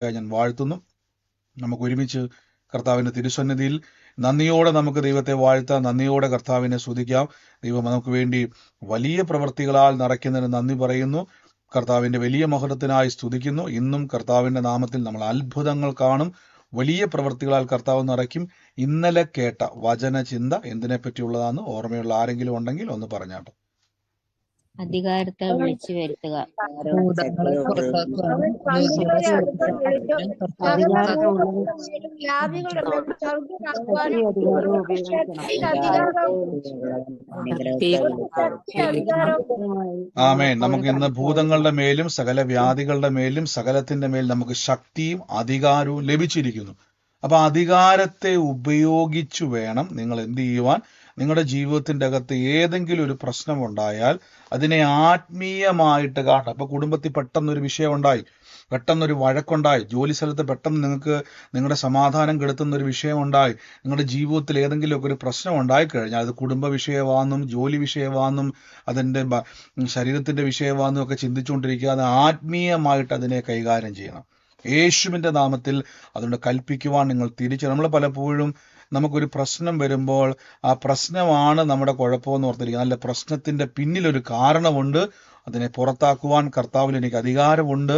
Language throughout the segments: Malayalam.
ഞാൻ വാഴ്ത്തുന്നു. നമുക്ക് ഒരുമിച്ച് കർത്താവിന്റെ തിരുസന്നിധിയിൽ നന്ദിയോടെ നമുക്ക് ദൈവത്തെ വാഴ്ത്താം, നന്ദിയോടെ കർത്താവിനെ സ്തുതിക്കാം. ദൈവം നമുക്ക് വേണ്ടി വലിയ പ്രവൃത്തികളാൽ നിറയ്ക്കുന്നതിന് നന്ദി പറയുന്നു. കർത്താവിന്റെ വലിയ മഹത്വത്തിനായി സ്തുതിക്കുന്നു. ഇന്നും കർത്താവിന്റെ നാമത്തിൽ നമ്മൾ അത്ഭുതങ്ങൾ കാണും. വലിയ പ്രവൃത്തികളാൽ കർത്താവ് നിറയ്ക്കും. ഇന്നലെ കേട്ട വചന ചിന്ത എന്തിനെ പറ്റിയുള്ളതാന്ന് ഓർമ്മയുള്ള ആരെങ്കിലും ഉണ്ടെങ്കിൽ ഒന്ന് പറഞ്ഞാട്ടെ. അധികാരത്തെ വിളിച്ചു വരുത്തുക. ഭൂതങ്ങളെ പുറത്താക്കുവാനും ആമേൻ. നമുക്ക് ഇന്ന് ഭൂതങ്ങളുടെ മേലും സകല വ്യാധികളുടെ മേലും സകലത്തിന്റെ മേൽ നമുക്ക് ശക്തിയും അധികാരവും ലഭിച്ചിരിക്കുന്നു. അപ്പൊ അധികാരത്തെ ഉപയോഗിച്ചു വേണം നിങ്ങൾ എന്ത് ചെയ്യുവാൻ. നിങ്ങളുടെ ജീവിതത്തിന്റെ അകത്ത് ഏതെങ്കിലും ഒരു പ്രശ്നമുണ്ടായാൽ അതിനെ ആത്മീയമായിട്ട് കാണണം. അപ്പൊ കുടുംബത്തിൽ പെട്ടെന്നൊരു വിഷയം ഉണ്ടായി, പെട്ടെന്നൊരു വഴക്കുണ്ടായി, ജോലി സ്ഥലത്ത് പെട്ടെന്ന് നിങ്ങൾക്ക് നിങ്ങളുടെ സമാധാനം കെടുത്തുന്ന ഒരു വിഷയമുണ്ടായി, നിങ്ങളുടെ ജീവിതത്തിൽ ഏതെങ്കിലുമൊക്കെ ഒരു പ്രശ്നം ഉണ്ടായി കഴിഞ്ഞാൽ അത് കുടുംബ വിഷയമാണെന്നും ജോലി വിഷയമാണെന്നും അതിൻ്റെ ശരീരത്തിന്റെ വിഷയമാണെന്നും ഒക്കെ ചിന്തിച്ചുകൊണ്ടിരിക്കാതെ ആത്മീയമായിട്ട് അതിനെ കൈകാര്യം ചെയ്യണം. യേശുവിന്റെ നാമത്തിൽ അതുകൊണ്ട് കൽപ്പിക്കുവാൻ നിങ്ങൾ നമ്മൾ പലപ്പോഴും നമുക്കൊരു പ്രശ്നം വരുമ്പോൾ ആ പ്രശ്നമാണ് നമ്മുടെ കുഴപ്പമെന്ന് ഓർത്തിരിക്കുക. അല്ല, പ്രശ്നത്തിന്റെ പിന്നിലൊരു കാരണമുണ്ട്. അതിനെ പുറത്താക്കുവാൻ കർത്താവിൽ എനിക്ക് അധികാരമുണ്ട്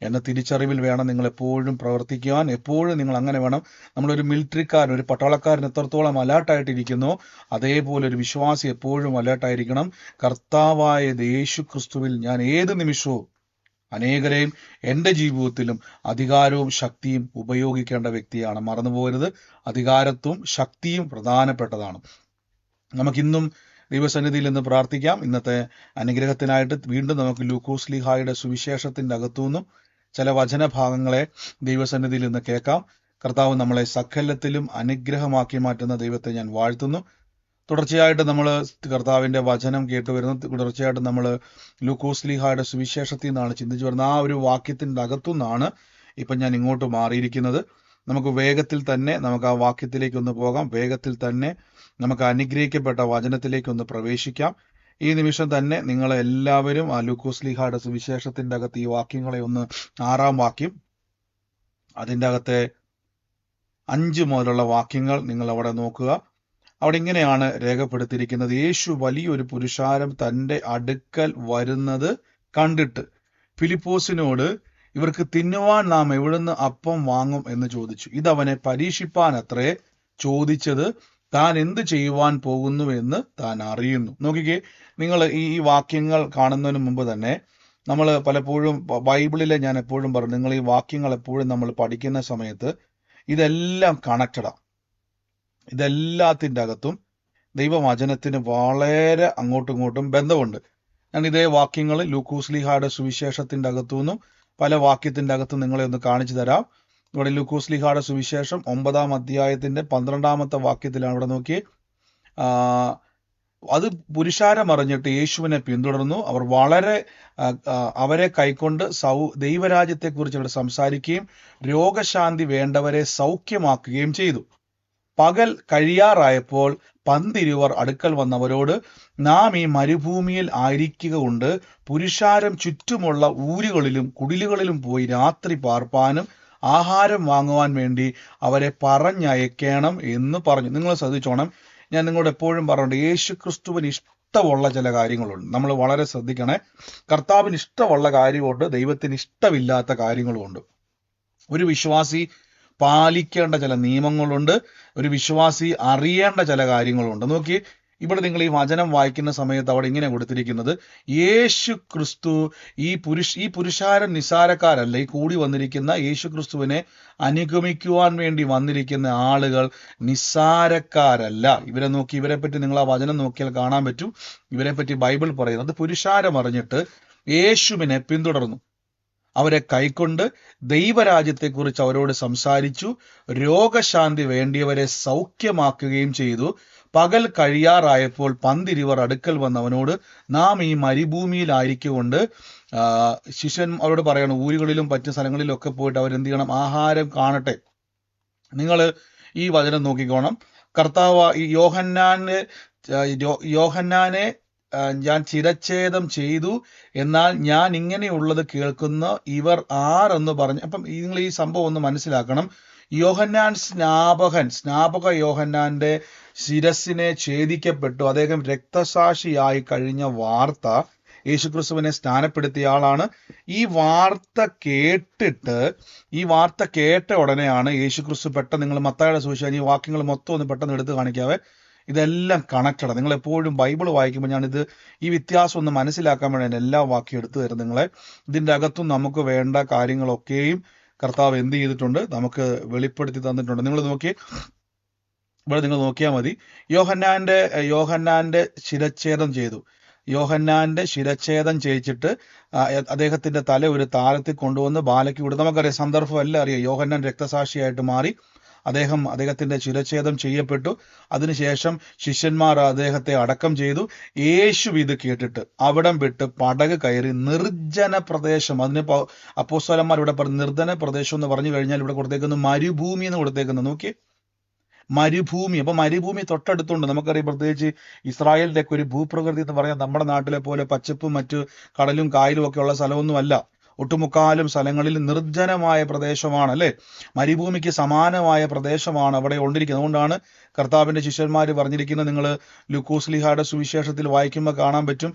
എന്ന തിരിച്ചറിവിൽ വേണം നിങ്ങൾ എപ്പോഴും പ്രവർത്തിക്കുവാൻ. എപ്പോഴും നിങ്ങൾ അങ്ങനെ വേണം. നമ്മളൊരു മിലിറ്ററിക്കാരൻ, ഒരു പട്ടാളക്കാരൻ എത്രത്തോളം അലേർട്ടായിട്ടിരിക്കുന്നോ അതേപോലെ ഒരു വിശ്വാസി എപ്പോഴും അലേർട്ടായിരിക്കണം. കർത്താവായ യേശു ക്രിസ്തുവിൽ ഞാൻ ഏത് നിമിഷവും അനേകരെയും എൻ്റെ ജീവിതത്തിലും അധികാരവും ശക്തിയും ഉപയോഗിക്കേണ്ട വ്യക്തിയാണ്. മറന്നുപോകരുത്, അധികാരത്വവും ശക്തിയും പ്രധാനപ്പെട്ടതാണ്. നമുക്കിന്നും ദൈവസന്നിധിയിൽ നിന്ന് പ്രാർത്ഥിക്കാം. ഇന്നത്തെ അനുഗ്രഹത്തിനായിട്ട് വീണ്ടും നമുക്ക് ലൂക്കോസ് ലീഹായുടെ സുവിശേഷത്തിന്റെ അകത്തുനിന്നും ചില വചനഭാഗങ്ങളെ ദൈവസന്നിധിയിൽ നിന്ന് കേൾക്കാം. കർത്താവ് നമ്മളെ സകലത്തിലും അനുഗ്രഹമാക്കി മാറ്റുന്ന ദൈവത്തെ ഞാൻ വാഴ്ത്തുന്നു. തുടർച്ചയായിട്ട് നമ്മൾ കർത്താവിന്റെ വചനം കേട്ടുവരുന്നു. തുടർച്ചയായിട്ട് നമ്മൾ ലൂക്കോസ് ലീഹായുടെ സുവിശേഷത്തിൽ നിന്നാണ് ചിന്തിച്ചു വരുന്നത്. ആ ഒരു വാക്യത്തിന്റെ അകത്തുനിന്നാണ് ഇപ്പം ഞാൻ ഇങ്ങോട്ട് മാറിയിരിക്കുന്നത്. നമുക്ക് വേഗത്തിൽ തന്നെ നമുക്ക് ആ വാക്യത്തിലേക്ക് ഒന്ന് പോകാം. വേഗത്തിൽ തന്നെ നമുക്ക് അനുഗ്രഹിക്കപ്പെട്ട വചനത്തിലേക്ക് ഒന്ന് പ്രവേശിക്കാം. ഈ നിമിഷം തന്നെ നിങ്ങൾ എല്ലാവരും ആ ലൂക്കോസ് ലീഹായുടെ സുവിശേഷത്തിന്റെ അകത്ത് ഈ വാക്യങ്ങളെ ഒന്ന് 6-ാം വാക്യം, അതിൻ്റെ അകത്തെ 5 മുതലുള്ള വാക്യങ്ങൾ നിങ്ങൾ അവിടെ നോക്കുക. അവിടെ ഇങ്ങനെയാണ് രേഖപ്പെടുത്തിയിരിക്കുന്നത്. യേശു വലിയൊരു പുരുഷാരം തന്റെ അടുക്കൽ വരുന്നത് കണ്ടിട്ട് ഫിലിപ്പോസിനോട്, ഇവർക്ക് തിന്നുവാൻ നാം എവിടുന്ന് അപ്പം വാങ്ങും എന്ന് ചോദിച്ചു. ഇതവനെ പരീക്ഷിപ്പാൻ അത്രേ ചോദിച്ചത്, താൻ എന്ത് ചെയ്യുവാൻ പോകുന്നു എന്ന് താൻ അറിയുന്നു. നോക്കിക്കേ, നിങ്ങൾ ഈ വാക്യങ്ങൾ കാണുന്നതിന് മുമ്പ് തന്നെ നമ്മൾ പലപ്പോഴും ബൈബിളിലെ ഞാൻ എപ്പോഴും പറഞ്ഞു, നിങ്ങൾ ഈ വാക്യങ്ങൾ എപ്പോഴും നമ്മൾ പഠിക്കുന്ന സമയത്ത് ഇതെല്ലാം കണക്റ്റഡാണ്. ഇതെല്ലാത്തിൻ്റെ അകത്തും ദൈവവചനത്തിന് വളരെ അങ്ങോട്ടും ഇങ്ങോട്ടും ബന്ധമുണ്ട്. ഞാൻ ഇതേ വാക്യങ്ങൾ ലൂക്കോസ് ലീഹായുടെ സുവിശേഷത്തിന്റെ അകത്തുനിന്നും പല വാക്യത്തിന്റെ അകത്തും നിങ്ങളെ ഒന്ന് കാണിച്ചു തരാം. ഇവിടെ ലൂക്കോസ് ലീഹായുടെ സുവിശേഷം 9-ാം അധ്യായത്തിന്റെ 12-ാമത്തെ വാക്യത്തിലാണ്. ഇവിടെ നോക്കി, അത് പുരുഷാരം അറിഞ്ഞിട്ട് യേശുവിനെ പിന്തുടർന്നു. അവർ അവരെ കൈക്കൊണ്ട് ദൈവരാജ്യത്തെക്കുറിച്ച് അവിടെ സംസാരിക്കുകയും രോഗശാന്തി വേണ്ടവരെ സൗഖ്യമാക്കുകയും ചെയ്തു. പകൽ കഴിയാറായപ്പോൾ പന്തിരുവർ അടുക്കൽ വന്നവരോട്, നാം ഈ മരുഭൂമിയിൽ ആയിരിക്കുക കൊണ്ട് പുരുഷാരം ചുറ്റുമുള്ള ഊരുകളിലും കുടിലുകളിലും പോയി രാത്രി പാർപ്പാനും ആഹാരം വാങ്ങുവാൻ വേണ്ടി അവരെ പറഞ്ഞയക്കണം എന്ന് പറഞ്ഞു. നിങ്ങൾ ശ്രദ്ധിച്ചോണം, ഞാൻ നിങ്ങളോട് എപ്പോഴും പറഞ്ഞിട്ടുണ്ട്, യേശു ക്രിസ്തുവിന് ഇഷ്ടമുള്ള ചില കാര്യങ്ങളുണ്ട്. നമ്മൾ വളരെ ശ്രദ്ധിക്കണേ. കർത്താവിന് ഇഷ്ടമുള്ള കാര്യമുണ്ട്, ദൈവത്തിന് ഇഷ്ടമില്ലാത്ത കാര്യങ്ങളുമുണ്ട്. ഒരു വിശ്വാസി പാലിക്കേണ്ട ചില നിയമങ്ങളുണ്ട്, ഒരു വിശ്വാസി അറിയേണ്ട ചില കാര്യങ്ങളുണ്ട്. നോക്കി, ഇവിടെ നിങ്ങൾ ഈ വചനം വായിക്കുന്ന സമയത്ത് അവിടെ ഇങ്ങനെ കൊടുത്തിരിക്കുന്നത്, യേശു ക്രിസ്തു ഈ പുരുഷാരം നിസാരക്കാരല്ല. ഈ കൂടി വന്നിരിക്കുന്ന യേശു ക്രിസ്തുവിനെ അനുഗമിക്കുവാൻ വേണ്ടി വന്നിരിക്കുന്ന ആളുകൾ നിസാരക്കാരല്ല. ഇവരെ നോക്കി, ഇവരെ പറ്റി നിങ്ങൾ ആ വചനം നോക്കിയാൽ കാണാൻ പറ്റും. ഇവരെ പറ്റി ബൈബിൾ പറയുന്നത്, പുരുഷാരം അറിഞ്ഞിട്ട് യേശുവിനെ പിന്തുടർന്നു, അവരെ കൈക്കൊണ്ട് ദൈവരാജ്യത്തെക്കുറിച്ച് അവരോട് സംസാരിച്ചു, രോഗശാന്തി വേണ്ടിയവരെ സൗഖ്യമാക്കുകയും ചെയ്തു. പകൽ കഴിയാറായപ്പോൾ പന്തിരുവർ അടുക്കൽ വന്നവനോട്, നാം ഈ മരുഭൂമിയിലായിരിക്കൊണ്ട് ശിഷ്യൻ അവരോട് പറയണം, ഊരുകളിലും മറ്റു സ്ഥലങ്ങളിലും ഒക്കെ പോയിട്ട് അവരെന്ത് ചെയ്യണം, ആഹാരം കാണട്ടെ. നിങ്ങൾ ഈ വചനം നോക്കിക്കോണം. കർത്താവ് യോഹന്നാനെ ഞാൻ ശിരച്ഛേദം ചെയ്തു, എന്നാൽ ഞാൻ ഇങ്ങനെയുള്ളത് കേൾക്കുന്ന ഇവർ ആരെന്ന് പറഞ്ഞു. അപ്പം നിങ്ങൾ ഈ സംഭവം ഒന്ന് മനസ്സിലാക്കണം. യോഹന്നാൻ സ്നാപക യോഹന്നാന്റെ ശിരസിനെ ഛേദിക്കപ്പെട്ടു, അദ്ദേഹം രക്തസാക്ഷിയായി കഴിഞ്ഞ വാർത്ത യേശുക്രിസ്തുവിനെ സ്നാനപ്പെടുത്തിയ ആളാണ്. ഈ വാർത്ത കേട്ട ഉടനെയാണ് യേശുക്രിസ്തു പെട്ടെന്ന്, നിങ്ങൾ മത്തായിയുടെ സുവിശേഷം ഈ വാക്യങ്ങൾ മൊത്തം ഒന്ന് പെട്ടെന്ന് എടുത്ത് കാണിക്കാവേ. ഇതെല്ലാം കണക്റ്റഡ്. നിങ്ങൾ എപ്പോഴും ബൈബിൾ വായിക്കുമ്പോൾ ഞാനിത് ഈ വ്യത്യാസം ഒന്ന് മനസ്സിലാക്കാൻ വേണ്ടി ഞാൻ എല്ലാ വാക്യം എടുത്തു തരും നിങ്ങളെ. ഇതിൻ്റെ അകത്തും നമുക്ക് വേണ്ട കാര്യങ്ങളൊക്കെയും കർത്താവ് എന്ത് ചെയ്തിട്ടുണ്ട്, നമുക്ക് വെളിപ്പെടുത്തി തന്നിട്ടുണ്ട്. നിങ്ങൾ നോക്കിയാൽ മതി. യോഹന്നാന്റെ ശിരച്ഛേദം ചെയ്തു. യോഹന്നാന്റെ ശിരച്ഛേദം ചെയ്യിച്ചിട്ട് അദ്ദേഹത്തിന്റെ തല ഒരു താരത്തിൽ കൊണ്ടുവന്ന് ബാലയ്ക്ക് കൊടുത്തു. നമുക്കറിയാം, സന്ദർഭം എല്ലാം അറിയാം. യോഹന്നാൻ രക്തസാക്ഷിയായിട്ട് മാറി, അദ്ദേഹത്തിന്റെ ശിരച്ഛേദം ചെയ്യപ്പെട്ടു. അതിനുശേഷം ശിഷ്യന്മാർ അദ്ദേഹത്തെ അടക്കം ചെയ്തു. യേശു ഇത് കേട്ടിട്ട് അവിടം വിട്ട് പടക് കയറി നിർജ്ജന പ്രദേശം, അതിന് അപ്പോസ്തലന്മാർ ഇവിടെ പറഞ്ഞു നിർജ്ജന പ്രദേശം എന്ന് പറഞ്ഞു കഴിഞ്ഞാൽ ഇവിടെ കൊടുത്തേക്കുന്നു മരുഭൂമി എന്ന് കൊടുത്തേക്കുന്നു. നോക്കിയേ, മരുഭൂമി. അപ്പൊ മരുഭൂമി തൊട്ടടുത്തുണ്ട്. നമുക്കറിയാം, പ്രത്യേകിച്ച് ഇസ്രായേലിന്റെ ഒക്കെ ഒരു ഭൂപ്രകൃതി എന്ന് പറഞ്ഞാൽ നമ്മുടെ നാട്ടിലെ പോലെ പച്ചപ്പും മറ്റു കടലും കായലും ഒക്കെ ഉള്ള സ്ഥലമൊന്നും അല്ല. ഒട്ടുമുക്കാലും സ്ഥലങ്ങളിൽ നിർജ്ജനമായ പ്രദേശമാണ്, അല്ലെ? മരുഭൂമിക്ക് സമാനമായ പ്രദേശമാണ് അവിടെ ഉണ്ടിരിക്കുന്നത്. അതുകൊണ്ടാണ് കർത്താവിന്റെ ശിഷ്യന്മാർ പറഞ്ഞിരിക്കുന്നത്, നിങ്ങൾ ലൂക്കോസ്ലീഹായുടെ സുവിശേഷത്തിൽ വായിക്കുമ്പോൾ കാണാൻ പറ്റും,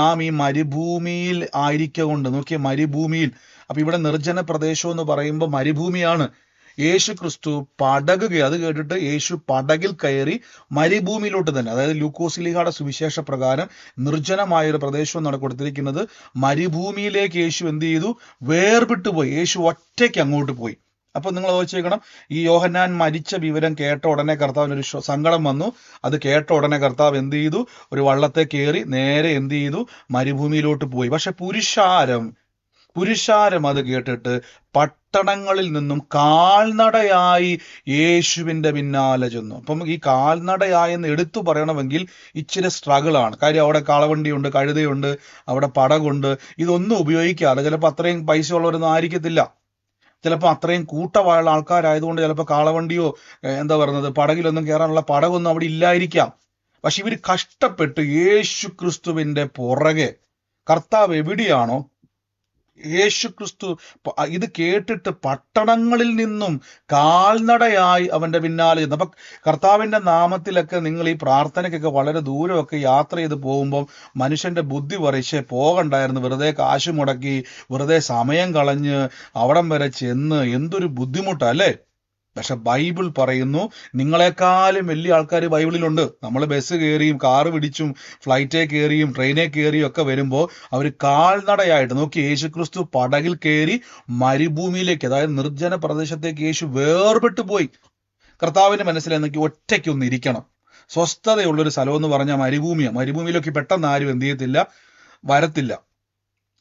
നാം ഈ മരുഭൂമിയിൽ ആയിരിക്കൊണ്ട്. നോക്കിയ മരുഭൂമിയിൽ. അപ്പൊ ഇവിടെ നിർജ്ജന പ്രദേശം എന്ന് പറയുമ്പോൾ മരുഭൂമിയാണ്. യേശു ക്രിസ്തു അത് കേട്ടിട്ട് യേശു പടകിൽ കയറി മരുഭൂമിയിലോട്ട് തന്നെ, അതായത് ലൂക്കോസ്ലീഹയുടെ സുവിശേഷ പ്രകാരം നിർജ്ജനമായ ഒരു പ്രദേശം എന്നാണ് കൊടുത്തിരിക്കുന്നത്. മരുഭൂമിയിലേക്ക് യേശു എന്ത് ചെയ്തു, വേർപെട്ടു പോയി. യേശു ഒറ്റയ്ക്ക് അങ്ങോട്ട് പോയി. അപ്പൊ നിങ്ങൾ ആലോചിക്കണം, ഈ യോഹന്നാൻ മരിച്ച വിവരം കേട്ട ഉടനെ കർത്താവിന് ഒരു സങ്കടം വന്നു. അത് കേട്ട ഉടനെ കർത്താവ് എന്ത് ചെയ്തു, ഒരു വള്ളത്തെ കയറി നേരെ എന്ത് ചെയ്തു, മരുഭൂമിയിലോട്ട് പോയി. പക്ഷെ പുരുഷാരം അത് കേട്ടിട്ട് പട്ടണങ്ങളിൽ നിന്നും കാൽനടയായി യേശുവിന്റെ പിന്നാലെ ചെന്നു. അപ്പം ഈ കാൽനടയായെന്ന് എടുത്തു പറയണമെങ്കിൽ ഇച്ചിരി സ്ട്രഗിളാണ്. കാര്യം അവിടെ കാളവണ്ടിയുണ്ട്, കഴുതയുണ്ട്, അവിടെ പടകുണ്ട്. ഇതൊന്നും ഉപയോഗിക്കാതെ, ചിലപ്പോൾ അത്രയും പൈസ ഉള്ളവരൊന്നും ആയിരിക്കത്തില്ല, ചിലപ്പോൾ അത്രയും കൂട്ടമുള്ള ആൾക്കാരായതുകൊണ്ട് ചിലപ്പോൾ കാളവണ്ടിയോ പടകിലൊന്നും കയറാനുള്ള പടകൊന്നും അവിടെ ഇല്ലായിരിക്കാം. പക്ഷെ ഇവർ കഷ്ടപ്പെട്ട് യേശു ക്രിസ്തുവിന്റെ പുറകെ, കർത്താവ് എവിടെയാണോ യേശു ക്രിസ്തു ഇത് കേട്ടിട്ട് പട്ടണങ്ങളിൽ നിന്നും കാൽനടയായി അവന്റെ പിന്നാലെ ചെന്നു. അപ്പൊ കർത്താവിന്റെ നാമത്തിലൊക്കെ നിങ്ങൾ ഈ പ്രാർത്ഥനയ്ക്കൊക്കെ വളരെ ദൂരമൊക്കെ യാത്ര ചെയ്ത് പോകുമ്പോൾ മനുഷ്യന്റെ ബുദ്ധി പറിച്ച് പോകണ്ടായിരുന്നു, വെറുതെ കാശ് മുടക്കി വെറുതെ സമയം കളഞ്ഞ് അവിടം വരെ ചെന്ന് എന്തൊരു ബുദ്ധിമുട്ടല്ലേ. പക്ഷെ ബൈബിൾ പറയുന്നു, നിങ്ങളെക്കാളും വലിയ ആൾക്കാർ ബൈബിളിലുണ്ട്. നമ്മൾ ബസ് കയറിയും കാറ് പിടിച്ചും ഫ്ലൈറ്റേ കയറിയും ട്രെയിനേ കയറിയും ഒക്കെ വരുമ്പോൾ അവർ കാൽനടയായിട്ട്, നോക്കി, യേശുക്രിസ്തു പടകിൽ കയറി മരുഭൂമിയിലേക്ക്, അതായത് നിർജ്ജന പ്രദേശത്തേക്ക് യേശു വേർപെട്ടു പോയി. കർത്താവിന്റെ മനസ്സിലെന്നൊക്കെ ഒറ്റയ്ക്കൊന്ന് ഇരിക്കണം, സ്വസ്ഥതയുള്ളൊരു സ്ഥലം എന്ന് പറഞ്ഞാൽ മരുഭൂമിയാണ്. മരുഭൂമിയിലേക്ക് പെട്ടെന്ന് ആരും എന്ത് ചെയ്യത്തില്ല, വരത്തില്ല.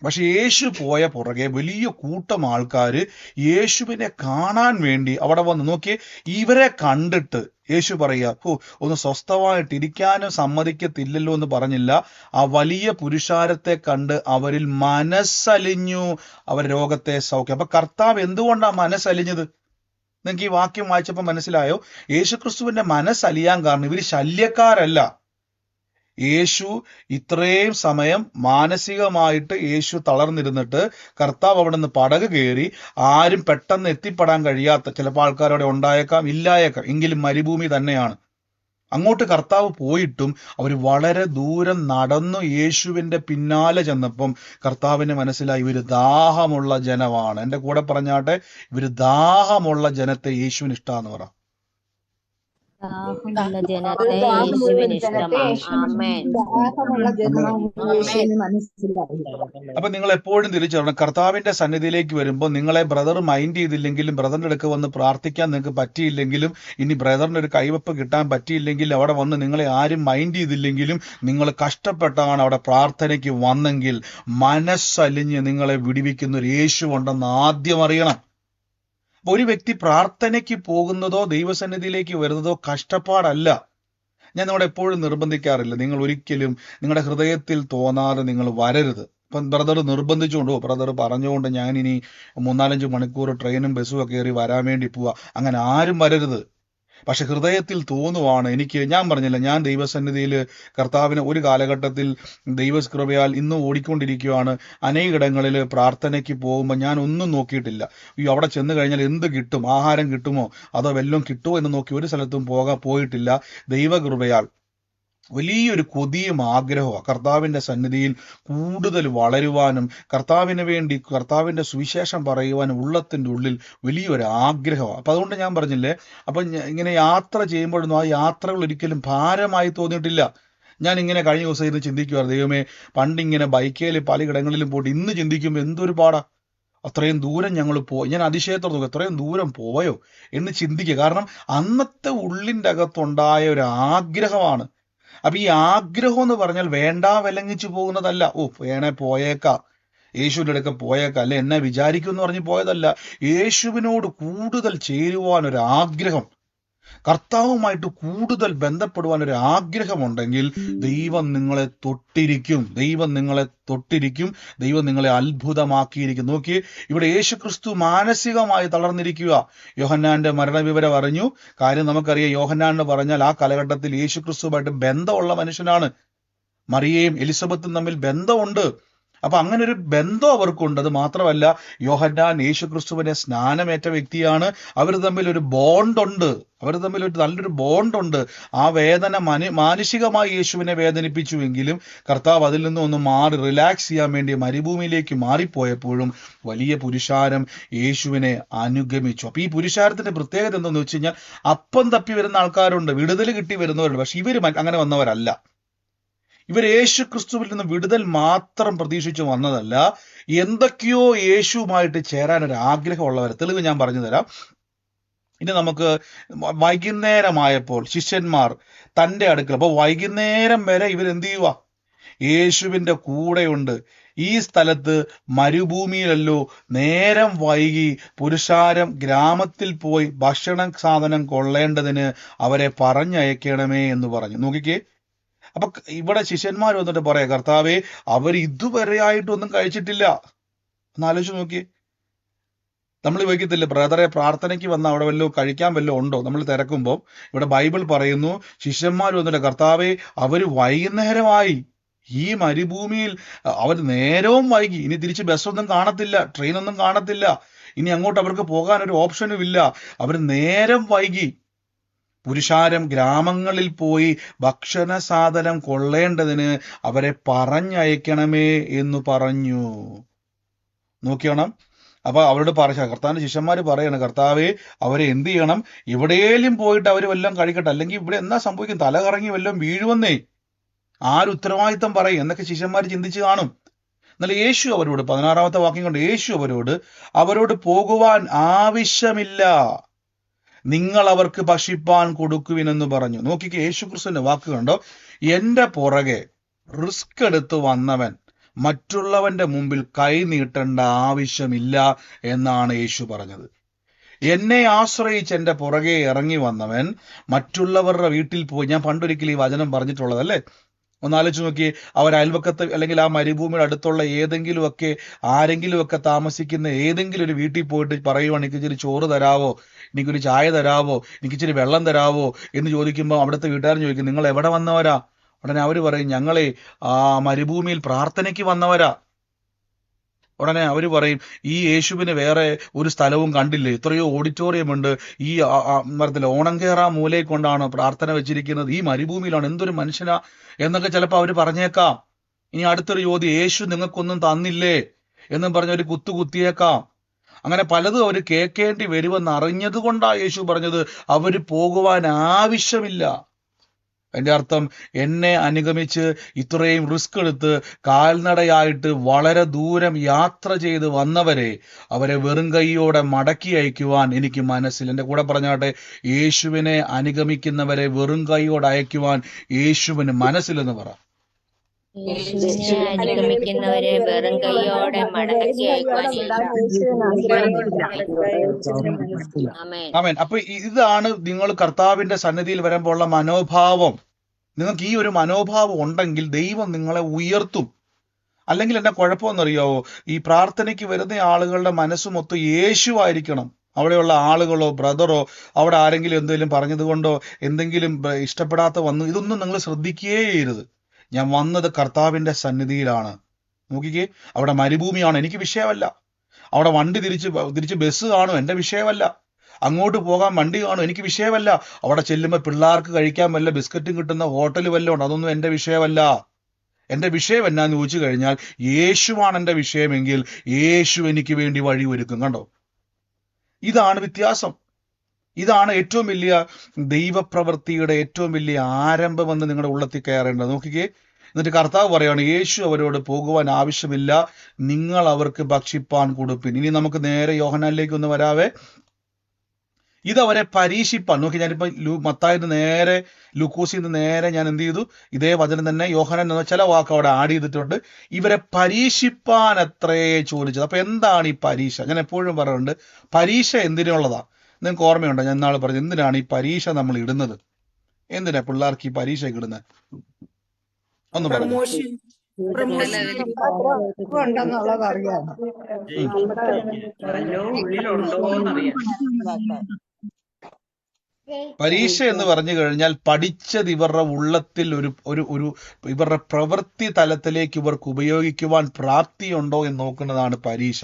പക്ഷെ യേശു പോയ പുറകെ വലിയ കൂട്ടം ആൾക്കാർ യേശുവിനെ കാണാൻ വേണ്ടി അവിടെ വന്ന്. നോക്കിയേ, ഇവരെ കണ്ടിട്ട് യേശു പറയുക, ഒന്ന് സ്വസ്ഥമായിട്ടിരിക്കാനും സമ്മതിക്കത്തില്ലല്ലോ എന്ന് പറഞ്ഞില്ല. ആ വലിയ പുരുഷാരത്തെ കണ്ട് അവരിൽ മനസ്സലിഞ്ഞു, അവർ രോഗത്തെ സൗഖ്യം. അപ്പൊ കർത്താവ് എന്തുകൊണ്ടാണ് മനസ്സലിഞ്ഞത്? നിങ്ങൾക്ക് ഈ വാക്യം വായിച്ചപ്പോൾ മനസ്സിലായോ? യേശുക്രിസ്തുവിന്റെ മനസ്സലിയാൻ കാരണം ഇവര് ശല്യക്കാരല്ല. യേശു ഇത്രയും സമയം മാനസികമായിട്ട് യേശു തളർന്നിരുന്നിട്ട് കർത്താവ് അവിടെ നിന്ന് പടക് കയറി, ആരും പെട്ടെന്ന് എത്തിപ്പെടാൻ കഴിയാത്ത ചിലപ്പോൾ ആൾക്കാരവിടെ ഉണ്ടായേക്കാം, ഇല്ലായേക്കാം, എങ്കിലും മരുഭൂമി തന്നെയാണ്. അങ്ങോട്ട് കർത്താവ് പോയിട്ടും അവർ വളരെ ദൂരം നടന്നു യേശുവിന്റെ പിന്നാലെ ചെന്നപ്പം കർത്താവിന് മനസ്സിലായി, ഇവര് ദാഹമുള്ള ജനമാണ്. എൻ്റെ കൂടെ പറഞ്ഞാട്ടെ, ഇവര് ദാഹമുള്ള ജനത്തെ യേശുവിന് ഇഷ്ടാന്ന് പറ. ദാഹമുള്ള ജനത്തെ യേശുവിന് ഇഷ്ടമാണ്. ആമേൻ. അപ്പൊ നിങ്ങൾ എപ്പോഴും തിരിച്ചറിയണം, കർത്താവിന്റെ സന്നിധിയിലേക്ക് വരുമ്പോൾ നിങ്ങളെ ബ്രദർ മൈൻഡ് ചെയ്തില്ലെങ്കിലും, ബ്രദറിന്റെ അടുക്ക് വന്ന് പ്രാർത്ഥിക്കാൻ നിങ്ങൾക്ക് പറ്റിയില്ലെങ്കിലും, ഇനി ബ്രദറിന്റെ ഒരു കൈവപ്പ് കിട്ടാൻ പറ്റിയില്ലെങ്കിലും, അവിടെ വന്ന് നിങ്ങളെ ആരും മൈൻഡ് ചെയ്തില്ലെങ്കിലും, നിങ്ങൾ കഷ്ടപ്പെട്ടാണ് അവിടെ പ്രാർത്ഥനയ്ക്ക് വന്നെങ്കിൽ, മനസ്സലിഞ്ഞ് നിങ്ങളെ വിടിവിക്കുന്ന ഒരു യേശു ഉണ്ടെന്ന് ആദ്യം അറിയണം. ഒരു വ്യക്തി പ്രാർത്ഥനയ്ക്ക് പോകുന്നതോ ദൈവസന്നിധിയിലേക്ക് വരുന്നതോ കഷ്ടപ്പാടല്ല. ഞാൻ നിങ്ങളെ എപ്പോഴും നിർബന്ധിക്കാറില്ല, നിങ്ങൾ ഒരിക്കലും നിങ്ങളുടെ ഹൃദയത്തിൽ തോന്നാതെ നിങ്ങൾ വരരുത്. ഇപ്പം ബ്രദർ നിർബന്ധിച്ചുകൊണ്ടോ ബ്രദർ പറഞ്ഞുകൊണ്ട് ഞാൻ ഇനി 3-4 മണിക്കൂർ ട്രെയിനും ബസ്സും ഒക്കെ കയറി വരാൻ വേണ്ടി പോവാ, അങ്ങനെ ആരും വരരുത്. പക്ഷെ ഹൃദയത്തിൽ തോന്നുവാണ് ഞാൻ പറഞ്ഞില്ല, ഞാൻ ദൈവസന്നിധിയിൽ കർത്താവിന് ഒരു കാലഘട്ടത്തിൽ ദൈവകൃപയാൽ ഇന്നും ഓടിക്കൊണ്ടിരിക്കുകയാണ്. അനേകിടങ്ങളിൽ പ്രാർത്ഥനയ്ക്ക് പോകുമ്പോൾ ഞാൻ ഒന്നും നോക്കിയിട്ടില്ല. അവിടെ ചെന്ന് കഴിഞ്ഞാൽ എന്ത് കിട്ടും, ആഹാരം കിട്ടുമോ അതോ വല്ലതും കിട്ടുമോ എന്ന് നോക്കി ഒരു സ്ഥലത്തും പോയിട്ടില്ല. ദൈവകൃപയാൽ വലിയൊരു കൊതിയും ആഗ്രഹമാണ് കർത്താവിൻ്റെ സന്നിധിയിൽ കൂടുതൽ വളരുവാനും കർത്താവിന് വേണ്ടി കർത്താവിൻ്റെ സുവിശേഷം പറയുവാനും ഉള്ളത്തിൻ്റെ ഉള്ളിൽ വലിയൊരു ആഗ്രഹമാണ്. അപ്പം അതുകൊണ്ട് ഞാൻ പറഞ്ഞില്ലേ, അപ്പം ഇങ്ങനെ യാത്ര ചെയ്യുമ്പോഴൊന്നും ആ യാത്രകൾ ഒരിക്കലും ഭാരമായി തോന്നിയിട്ടില്ല. ഞാൻ ഇങ്ങനെ കഴിഞ്ഞ ദിവസം ഇരുന്ന് ചിന്തിക്കുവായിരുന്നു, ദൈവമേ, പണ്ടിങ്ങനെ ബൈക്കേൽ പലയിടങ്ങളിലും പോയിട്ട് ഇന്ന് ചിന്തിക്കുമ്പോൾ എന്തൊരു പാടാ, അത്രയും ദൂരം ഞങ്ങൾ ഞാൻ അതിശയത്തോടെ നോക്കും, എത്രയും ദൂരം പോയോ എന്ന് ചിന്തിക്കുക. കാരണം അന്നത്തെ ഉള്ളിൻ്റെ അകത്തുണ്ടായ ഒരു ആഗ്രഹമാണ്. അപ്പൊ ഈ ആഗ്രഹം എന്ന് പറഞ്ഞാൽ വേണ്ട വിലങ്ങിച്ചു പോകുന്നതല്ല. വേണേ പോയേക്കാം, യേശുവിൻ്റെ അടുക്ക പോയേക്കാം, അല്ലെ എന്നെ വിചാരിക്കും എന്ന് പറഞ്ഞ് പോയതല്ല. യേശുവിനോട് കൂടുതൽ ചേരുവാൻ ഒരു ആഗ്രഹം, കർത്താവുമായിട്ട് കൂടുതൽ ബന്ധപ്പെടുവാൻ ഒരു ആഗ്രഹമുണ്ടെങ്കിൽ ദൈവം നിങ്ങളെ തൊട്ടിരിക്കും. ദൈവം നിങ്ങളെ അത്ഭുതമാക്കിയിരിക്കും. നോക്കി, ഇവിടെ യേശുക്രിസ്തു മാനസികമായി തളർന്നിരിക്കുക. യോഹന്നാന്റെ മരണവിവരം അറിഞ്ഞു. കാര്യം നമുക്കറിയാം, യോഹന്നാൻ എന്ന് പറഞ്ഞാൽ ആ കാലഘട്ടത്തിൽ യേശുക്രിസ്തുവായിട്ട് ബന്ധമുള്ള മനുഷ്യനാണ്. മറിയയും എലിസബത്തും തമ്മിൽ ബന്ധമുണ്ട്. അപ്പൊ അങ്ങനെ ഒരു ബന്ധം അവർക്കുണ്ട്. അത് മാത്രമല്ല, യോഹന്നാൻ യേശുക്രിസ്തുവിനെ സ്നാനമേറ്റ വ്യക്തിയാണ്. അവർ തമ്മിൽ ഒരു ബോണ്ടുണ്ട്. നല്ലൊരു ബോണ്ടുണ്ട്. ആ വേദന മാനുഷികമായി യേശുവിനെ വേദനിപ്പിച്ചുവെങ്കിലും കർത്താവ് അതിൽ നിന്നും ഒന്ന് മാറി റിലാക്സ് ചെയ്യാൻ വേണ്ടി മരുഭൂമിയിലേക്ക് മാറിപ്പോയപ്പോഴും വലിയ പുരുഷാരം യേശുവിനെ അനുഗമിച്ചു. അപ്പൊ ഈ പുരുഷാരത്തിന്റെ പ്രത്യേകത എന്താണെന്ന് വെച്ച് കഴിഞ്ഞാൽ, അപ്പം തപ്പി വരുന്ന ആൾക്കാരുണ്ട്, വിടുതൽ കിട്ടി വരുന്നവരുണ്ട്. പക്ഷെ ഇവർ അങ്ങനെ വന്നവരല്ല. ഇവർ യേശു ക്രിസ്തുവിൽ നിന്ന് വിടുതൽ മാത്രം പ്രതീക്ഷിച്ചു വന്നതല്ല, എന്തൊക്കെയോ യേശുവുമായിട്ട് ചേരാൻ ഒരു ആഗ്രഹമുള്ളവർ. തെളിവ് ഞാൻ പറഞ്ഞു തരാം. ഇനി നമുക്ക് വൈകുന്നേരമായപ്പോൾ ശിഷ്യന്മാർ തൻ്റെ അടുക്കൽ, അപ്പോൾ വൈകുന്നേരം വരെ ഇവരെന്ത് ചെയ്യുക, യേശുവിൻ്റെ കൂടെയുണ്ട്. ഈ സ്ഥലത്ത് മരുഭൂമിയിലല്ലോ, നേരം വൈകി പുരുഷാരം ഗ്രാമത്തിൽ പോയി ഭക്ഷണ സാധനം കൊള്ളേണ്ടതിന് അവരെ പറഞ്ഞയക്കണമേ എന്ന് പറഞ്ഞു. നോക്കിക്കേ, അപ്പൊ ഇവിടെ ശിഷ്യന്മാർ വന്നിട്ട് പറയാം, കർത്താവേ, അവർ ഇതുവരെയായിട്ടൊന്നും കഴിച്ചിട്ടില്ല. ഒന്ന് ആലോചിച്ച് നോക്കിയേ. നമ്മൾ വയ്ക്കത്തില്ല, ബ്രദറെ, പ്രാർത്ഥനയ്ക്ക് വന്ന അവിടെ വല്ലോ കഴിക്കാൻ വല്ലോ ഉണ്ടോ നമ്മൾ തിരക്കുമ്പോൾ? ഇവിടെ ബൈബിൾ പറയുന്നു, ശിഷ്യന്മാർ വന്നിട്ട്, കർത്താവേ, അവർ വൈകുന്നേരമായി, ഈ മരുഭൂമിയിൽ അവർ നേരവും വൈകി, ഇനി തിരിച്ച് ബസ്സൊന്നും കാണത്തില്ല, ട്രെയിനൊന്നും കാണത്തില്ല, ഇനി അങ്ങോട്ട് അവർക്ക് പോകാൻ ഒരു ഓപ്ഷനും ഇല്ല, അവർ നേരം വൈകി പുരുഷാരം ഗ്രാമങ്ങളിൽ പോയി ഭക്ഷണ സാധനം കൊള്ളേണ്ടതിന് അവരെ പറഞ്ഞയക്കണമേ എന്ന് പറഞ്ഞു. നോക്കിയോണം. അപ്പൊ അവരോട് കർത്താവിന്റെ ശിഷ്യന്മാര് പറയണം, കർത്താവേ, അവരെ എന്ത് ചെയ്യണം, എവിടെയും പോയിട്ട് അവർ വല്ലതും കഴിക്കട്ടെ, അല്ലെങ്കിൽ ഇവിടെ എന്നാ സംഭവിക്കും, തല കറങ്ങി വല്ലതും വീഴുവന്നേ, ആരുത്തരവാദിത്തം പറയും എന്നൊക്കെ ശിഷ്യന്മാർ ചിന്തിച്ച് കാണും. എന്നാൽ യേശു അവരോട്, 16-ാമത്തെ വാക്യം കൊണ്ട് യേശു അവരോട് പോകുവാൻ ആവശ്യമില്ല, നിങ്ങൾ അവർക്ക് ഭക്ഷിപ്പാൻ കൊടുക്കുവിനെന്ന് പറഞ്ഞു. നോക്കിക്ക്, യേശു ക്രിസ്തുവിന്റെ വാക്ക് കണ്ടോ, എന്റെ പുറകെ റിസ്ക് എടുത്ത് വന്നവൻ മറ്റുള്ളവന്റെ മുമ്പിൽ കൈ നീട്ടേണ്ട ആവശ്യമില്ല എന്നാണ് യേശു പറഞ്ഞത്. എന്നെ ആശ്രയിച്ച് എൻ്റെ പുറകെ ഇറങ്ങി വന്നവൻ മറ്റുള്ളവരുടെ വീട്ടിൽ പോയി, ഞാൻ പണ്ടൊരിക്കലും ഈ വചനം പറഞ്ഞിട്ടുള്ളതല്ലേ, ഒന്നാലോചിച്ച് നോക്കി, അവർ അയൽവക്കത്ത് അല്ലെങ്കിൽ ആ മരുഭൂമിയുടെ അടുത്തുള്ള ആരെങ്കിലുമൊക്കെ താമസിക്കുന്ന ഏതെങ്കിലും ഒരു വീട്ടിൽ പോയിട്ട് പറയുവാണ്, എനിക്ക് ഇച്ചിരി ചോറ് തരാവോ, എനിക്കൊരു ചായ തരാവോ, എനിക്ക് ഇച്ചിരി വെള്ളം തരാവോ എന്ന് ചോദിക്കുമ്പോൾ അവിടുത്തെ വീട്ടുകാരൻ ചോദിക്കും, നിങ്ങൾ എവിടെ വന്നവരാ? ഉടനെ അവർ പറയും, ഞങ്ങളെ ആ മരുഭൂമിയിൽ പ്രാർത്ഥനയ്ക്ക് വന്നവരാ. ഉടനെ അവർ പറയും, ഈ യേശുവിന് വേറെ ഒരു സ്ഥലവും കണ്ടില്ലേ, എത്രയോ ഓഡിറ്റോറിയം ഉണ്ട്, ഈ മരത്തിൽ ഓണംകേറ മൂലയെ കൊണ്ടാണ് പ്രാർത്ഥന വെച്ചിരിക്കുന്നത്, ഈ മരുഭൂമിയിലാണ്, എന്തൊരു മനുഷ്യനാ എന്നൊക്കെ ചിലപ്പോൾ അവർ പറഞ്ഞേക്കാം. ഇനി അടുത്തൊരു ചോദ്യം, യേശു നിങ്ങൾക്കൊന്നും തന്നില്ലേ എന്നും പറഞ്ഞ് ഒരു കുത്തിയേക്കാം. അങ്ങനെ പലതും അവർ കേൾക്കേണ്ടി വരുമെന്ന് അറിഞ്ഞത് കൊണ്ടാണ് യേശു പറഞ്ഞത് അവർ പോകുവാൻ ആവശ്യമില്ല. അതിൻ്റെ അർത്ഥം, എന്നെ അനുഗമിച്ച് ഇത്രയും റിസ്ക് എടുത്ത് കാൽനടയായിട്ട് വളരെ ദൂരം യാത്ര ചെയ്ത് വന്നവരെ അവരെ വെറും കൈയോടെ മടക്കി അയക്കുവാൻ എനിക്ക് മനസ്സിൽ. എൻ്റെ കൂടെ പറഞ്ഞാട്ടെ, യേശുവിനെ അനുഗമിക്കുന്നവരെ വെറും കൈയോടെ അയക്കുവാൻ യേശുവിന് മനസ്സിലെന്ന് പറ. അനുഗമിക്കുന്നവരെ വെറും കൈയോടെ മടക്കി അയക്കുവാൻ. ആമേൻ. അപ്പൊ ഇതാണ് നിങ്ങൾ കർത്താവിന്റെ സന്നിധിയിൽ വരുമ്പോൾ ഉള്ള മനോഭാവം. നിങ്ങൾക്ക് ഈ ഒരു മനോഭാവം ഉണ്ടെങ്കിൽ ദൈവം നിങ്ങളെ ഉയർത്തും. അല്ലെങ്കിൽ എന്നെ കുഴപ്പമെന്നറിയാവോ, ഈ പ്രാർത്ഥനയ്ക്ക് വരുന്ന ആളുകളുടെ മനസ്സുമൊത്ത് യേശു ആയിരിക്കണം. അവിടെയുള്ള ആളുകളോ ബ്രദറോ അവിടെ ആരെങ്കിലും എന്തെങ്കിലും പറഞ്ഞതുകൊണ്ടോ എന്തെങ്കിലും ഇഷ്ടപ്പെടാത്ത വന്നു, ഇതൊന്നും നിങ്ങൾ ശ്രദ്ധിക്കുകയേ ചെയ്യരുത്. ഞാൻ വന്നത് കർത്താവിന്റെ സന്നിധിയിലാണ്. നോക്കിക്കേ, അവിടെ മരുഭൂമിയാണ്, എനിക്ക് വിഷയമല്ല. അവിടെ വണ്ടി തിരിച്ച് ബസ് കാണും, എന്റെ വിഷയമല്ല. അങ്ങോട്ട് പോകാൻ വണ്ടി കാണും, എനിക്ക് വിഷയമല്ല. അവിടെ ചെല്ലുമ്പോൾ പിള്ളേർക്ക് കഴിക്കാൻ വല്ല ബിസ്ക്കറ്റും കിട്ടുന്ന ഹോട്ടൽ വല്ലതും ഉണ്ട്, അതൊന്നും എന്റെ വിഷയമല്ല. എന്റെ വിഷയം എന്നാന്ന് ചോദിച്ചു കഴിഞ്ഞാൽ യേശുവാണ് എന്റെ വിഷയമെങ്കിൽ യേശു എനിക്ക് വേണ്ടി വഴി ഒരുക്കും. കണ്ടോ, ഇതാണ് വ്യത്യാസം. ഇതാണ് ഏറ്റവും വലിയ ദൈവപ്രവൃത്തിയുടെ ഏറ്റവും വലിയ ആരംഭമെന്ന് നിങ്ങളുടെ ഉള്ളത്തിൽ കയറേണ്ടത്. നോക്കിക്കേ, എന്നിട്ട് കർത്താവ് പറയാണ്, യേശു അവരോട് പോകുവാൻ ആവശ്യമില്ല, നിങ്ങൾ അവർക്ക് ഭക്ഷിപ്പാൻ കൊടുപ്പിൻ. ഇനി നമുക്ക് നേരെ യോഹന്നാനിലേക്ക് ഒന്ന് വരാവേ. ഇതവരെ പരീക്ഷിപ്പാൻ. നോക്കി, ഞാനിപ്പോ മത്തായിന്ന് നേരെ ലൂക്കോസിന്ന് നേരെ ഞാൻ എന്ത് ചെയ്തു, ഇതേ വചനം തന്നെ യോഹന്നാൻ എന്ന ചില വാക്ക് അവിടെ ആഡ് ചെയ്തിട്ടുണ്ട്. ഇവരെ പരീക്ഷിപ്പാൻ അത്രേ ചോദിച്ചത്. അപ്പൊ എന്താണ് ഈ പരീക്ഷ? ഞാൻ എപ്പോഴും പറയാറുണ്ട്, പരീക്ഷ എന്തിനുള്ളതാ? നിങ്ങൾക്ക് ഓർമ്മയുണ്ടോ? ഞാൻ ഇന്നാൾ പറഞ്ഞു, എന്തിനാണ് ഈ പരീക്ഷ നമ്മൾ ഇടുന്നത്? എന്തിനാ പിള്ളേർക്ക് ഈ പരീക്ഷ ഇടുന്നത്? ഒന്ന് പറഞ്ഞു. ഉണ്ടെന്നുള്ളത് അറിയാം. പരീക്ഷ എന്ന് പറഞ്ഞു കഴിഞ്ഞാൽ പഠിച്ചത് ഇവരുടെ ഉള്ളത്തിൽ ഒരു ഇവരുടെ പ്രവൃത്തി തലത്തിലേക്ക് ഇവർക്ക് ഉപയോഗിക്കുവാൻ പ്രാപ്തിയുണ്ടോ എന്ന് നോക്കുന്നതാണ് പരീക്ഷ.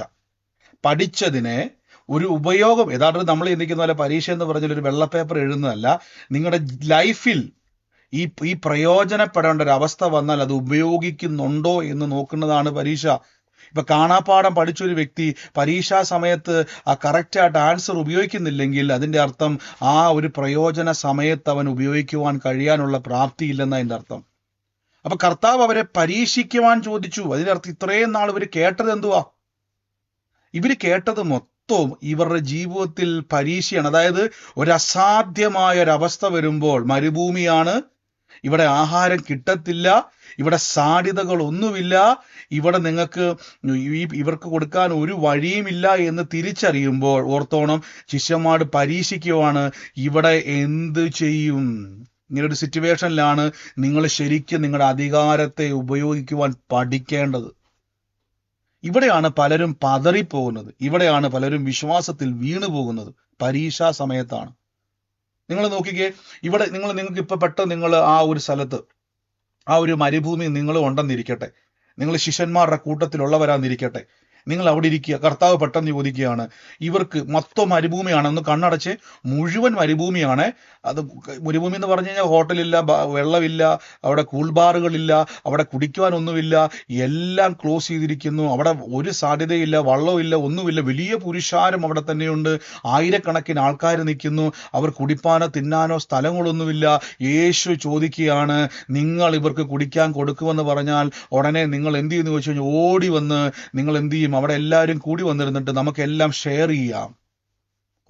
പഠിച്ചതിനെ ഒരു ഉപയോഗം, യഥാർത്ഥത്തിൽ നമ്മൾ ചിന്തിക്കുന്ന പോലെ പരീക്ഷ എന്ന് പറഞ്ഞാൽ ഒരു വെള്ള പേപ്പർ എഴുതുന്നതല്ല. നിങ്ങളുടെ ലൈഫിൽ ഈ പ്രയോജനപ്പെടേണ്ട ഒരു അവസ്ഥ വന്നാൽ അത് ഉപയോഗിക്കുന്നുണ്ടോ എന്ന് നോക്കുന്നതാണ് പരീക്ഷ. ഇപ്പൊ കാണാപ്പാഠം പഠിച്ചൊരു വ്യക്തി പരീക്ഷാ സമയത്ത് ആ കറക്റ്റായിട്ട് ആൻസർ ഉപയോഗിക്കുന്നില്ലെങ്കിൽ അതിന്റെ അർത്ഥം ആ ഒരു പ്രയോജന സമയത്ത് അവൻ ഉപയോഗിക്കുവാൻ കഴിയാനുള്ള പ്രാപ്തി ഇല്ലെന്ന അതിന്റെ അർത്ഥം. അപ്പൊ കർത്താവ് അവരെ പരീക്ഷിക്കുവാൻ ചോദിച്ചു. അതിനർത്ഥം ഇത്രയും നാൾ ഇവർ കേട്ടത് എന്തുവാ? ഇവര് കേട്ടത് മൊത്തം ഇവരുടെ ജീവിതത്തിൽ പരീക്ഷയാണ്. അതായത് ഒരു അസാധ്യമായ ഒരവസ്ഥ വരുമ്പോൾ, മരുഭൂമിയാണ്, ഇവിടെ ആഹാരം കിട്ടത്തില്ല, ഇവിടെ സാധ്യതകളൊന്നുമില്ല, ഇവിടെ നിങ്ങൾക്ക് ഇവർക്ക് കൊടുക്കാൻ ഒരു വഴിയുമില്ല എന്ന് തിരിച്ചറിയുമ്പോൾ ഓർത്തോണം, ശിഷ്യന്മാർ പരീക്ഷിക്കുവാണ്, ഇവിടെ എന്ത് ചെയ്യും? ഇങ്ങനൊരു സിറ്റുവേഷനിലാണ് നിങ്ങൾ ശരിക്കും നിങ്ങളുടെ അധികാരത്തെ ഉപയോഗിക്കുവാൻ പഠിക്കേണ്ടത്. ഇവിടെയാണ് പലരും പതറിപ്പോകുന്നത്, ഇവിടെയാണ് പലരും വിശ്വാസത്തിൽ വീണു പോകുന്നത്, പരീക്ഷാ സമയത്താണ്. നിങ്ങൾ നോക്കിക്കേ, ഇവിടെ നിങ്ങൾക്ക് ഇപ്പൊ പെട്ടെന്ന് നിങ്ങൾ ആ ഒരു സ്ഥലത്ത്, ആ ഒരു മരുഭൂമി നിങ്ങൾ ഉണ്ടെന്നിരിക്കട്ടെ, നിങ്ങൾ ശിഷ്യന്മാരുടെ കൂട്ടത്തിലുള്ളവരാന്നിരിക്കട്ടെ, നിങ്ങൾ അവിടെ ഇരിക്കുക. കർത്താവ് പെട്ടെന്ന് ചോദിക്കുകയാണ്, ഇവർക്ക് മൊത്തം മരുഭൂമിയാണ്, ഒന്ന് കണ്ണടച്ച്, മുഴുവൻ മരുഭൂമിയാണ്. അത് മരുഭൂമി എന്ന് പറഞ്ഞു കഴിഞ്ഞാൽ ഹോട്ടലില്ല, വെള്ളമില്ല, അവിടെ കൂൾബാറുകളില്ല, അവിടെ കുടിക്കുവാനൊന്നുമില്ല, എല്ലാം ക്ലോസ് ചെയ്തിരിക്കുന്നു, അവിടെ ഒരു സാധ്യതയില്ല, വള്ളമില്ല, ഒന്നുമില്ല. വലിയ പുരുഷാരം അവിടെ തന്നെയുണ്ട്, ആയിരക്കണക്കിന് ആൾക്കാർ നിൽക്കുന്നു, അവർ കുടിപ്പാനോ തിന്നാനോ സ്ഥലങ്ങളൊന്നുമില്ല. യേശു ചോദിക്കുകയാണ്, നിങ്ങൾ ഇവർക്ക് കുടിക്കാൻ കൊടുക്കുമെന്ന് പറഞ്ഞാൽ ഉടനെ നിങ്ങൾ എന്ത് ചെയ്യുന്നു ചോദിച്ചു കഴിഞ്ഞാൽ ഓടി വന്ന് നിങ്ങൾ എന്ത് ചെയ്യും? അവിടെ എല്ലാവരും കൂടി വന്നിരുന്നിട്ട് നമുക്കെല്ലാം ഷെയർ ചെയ്യാം,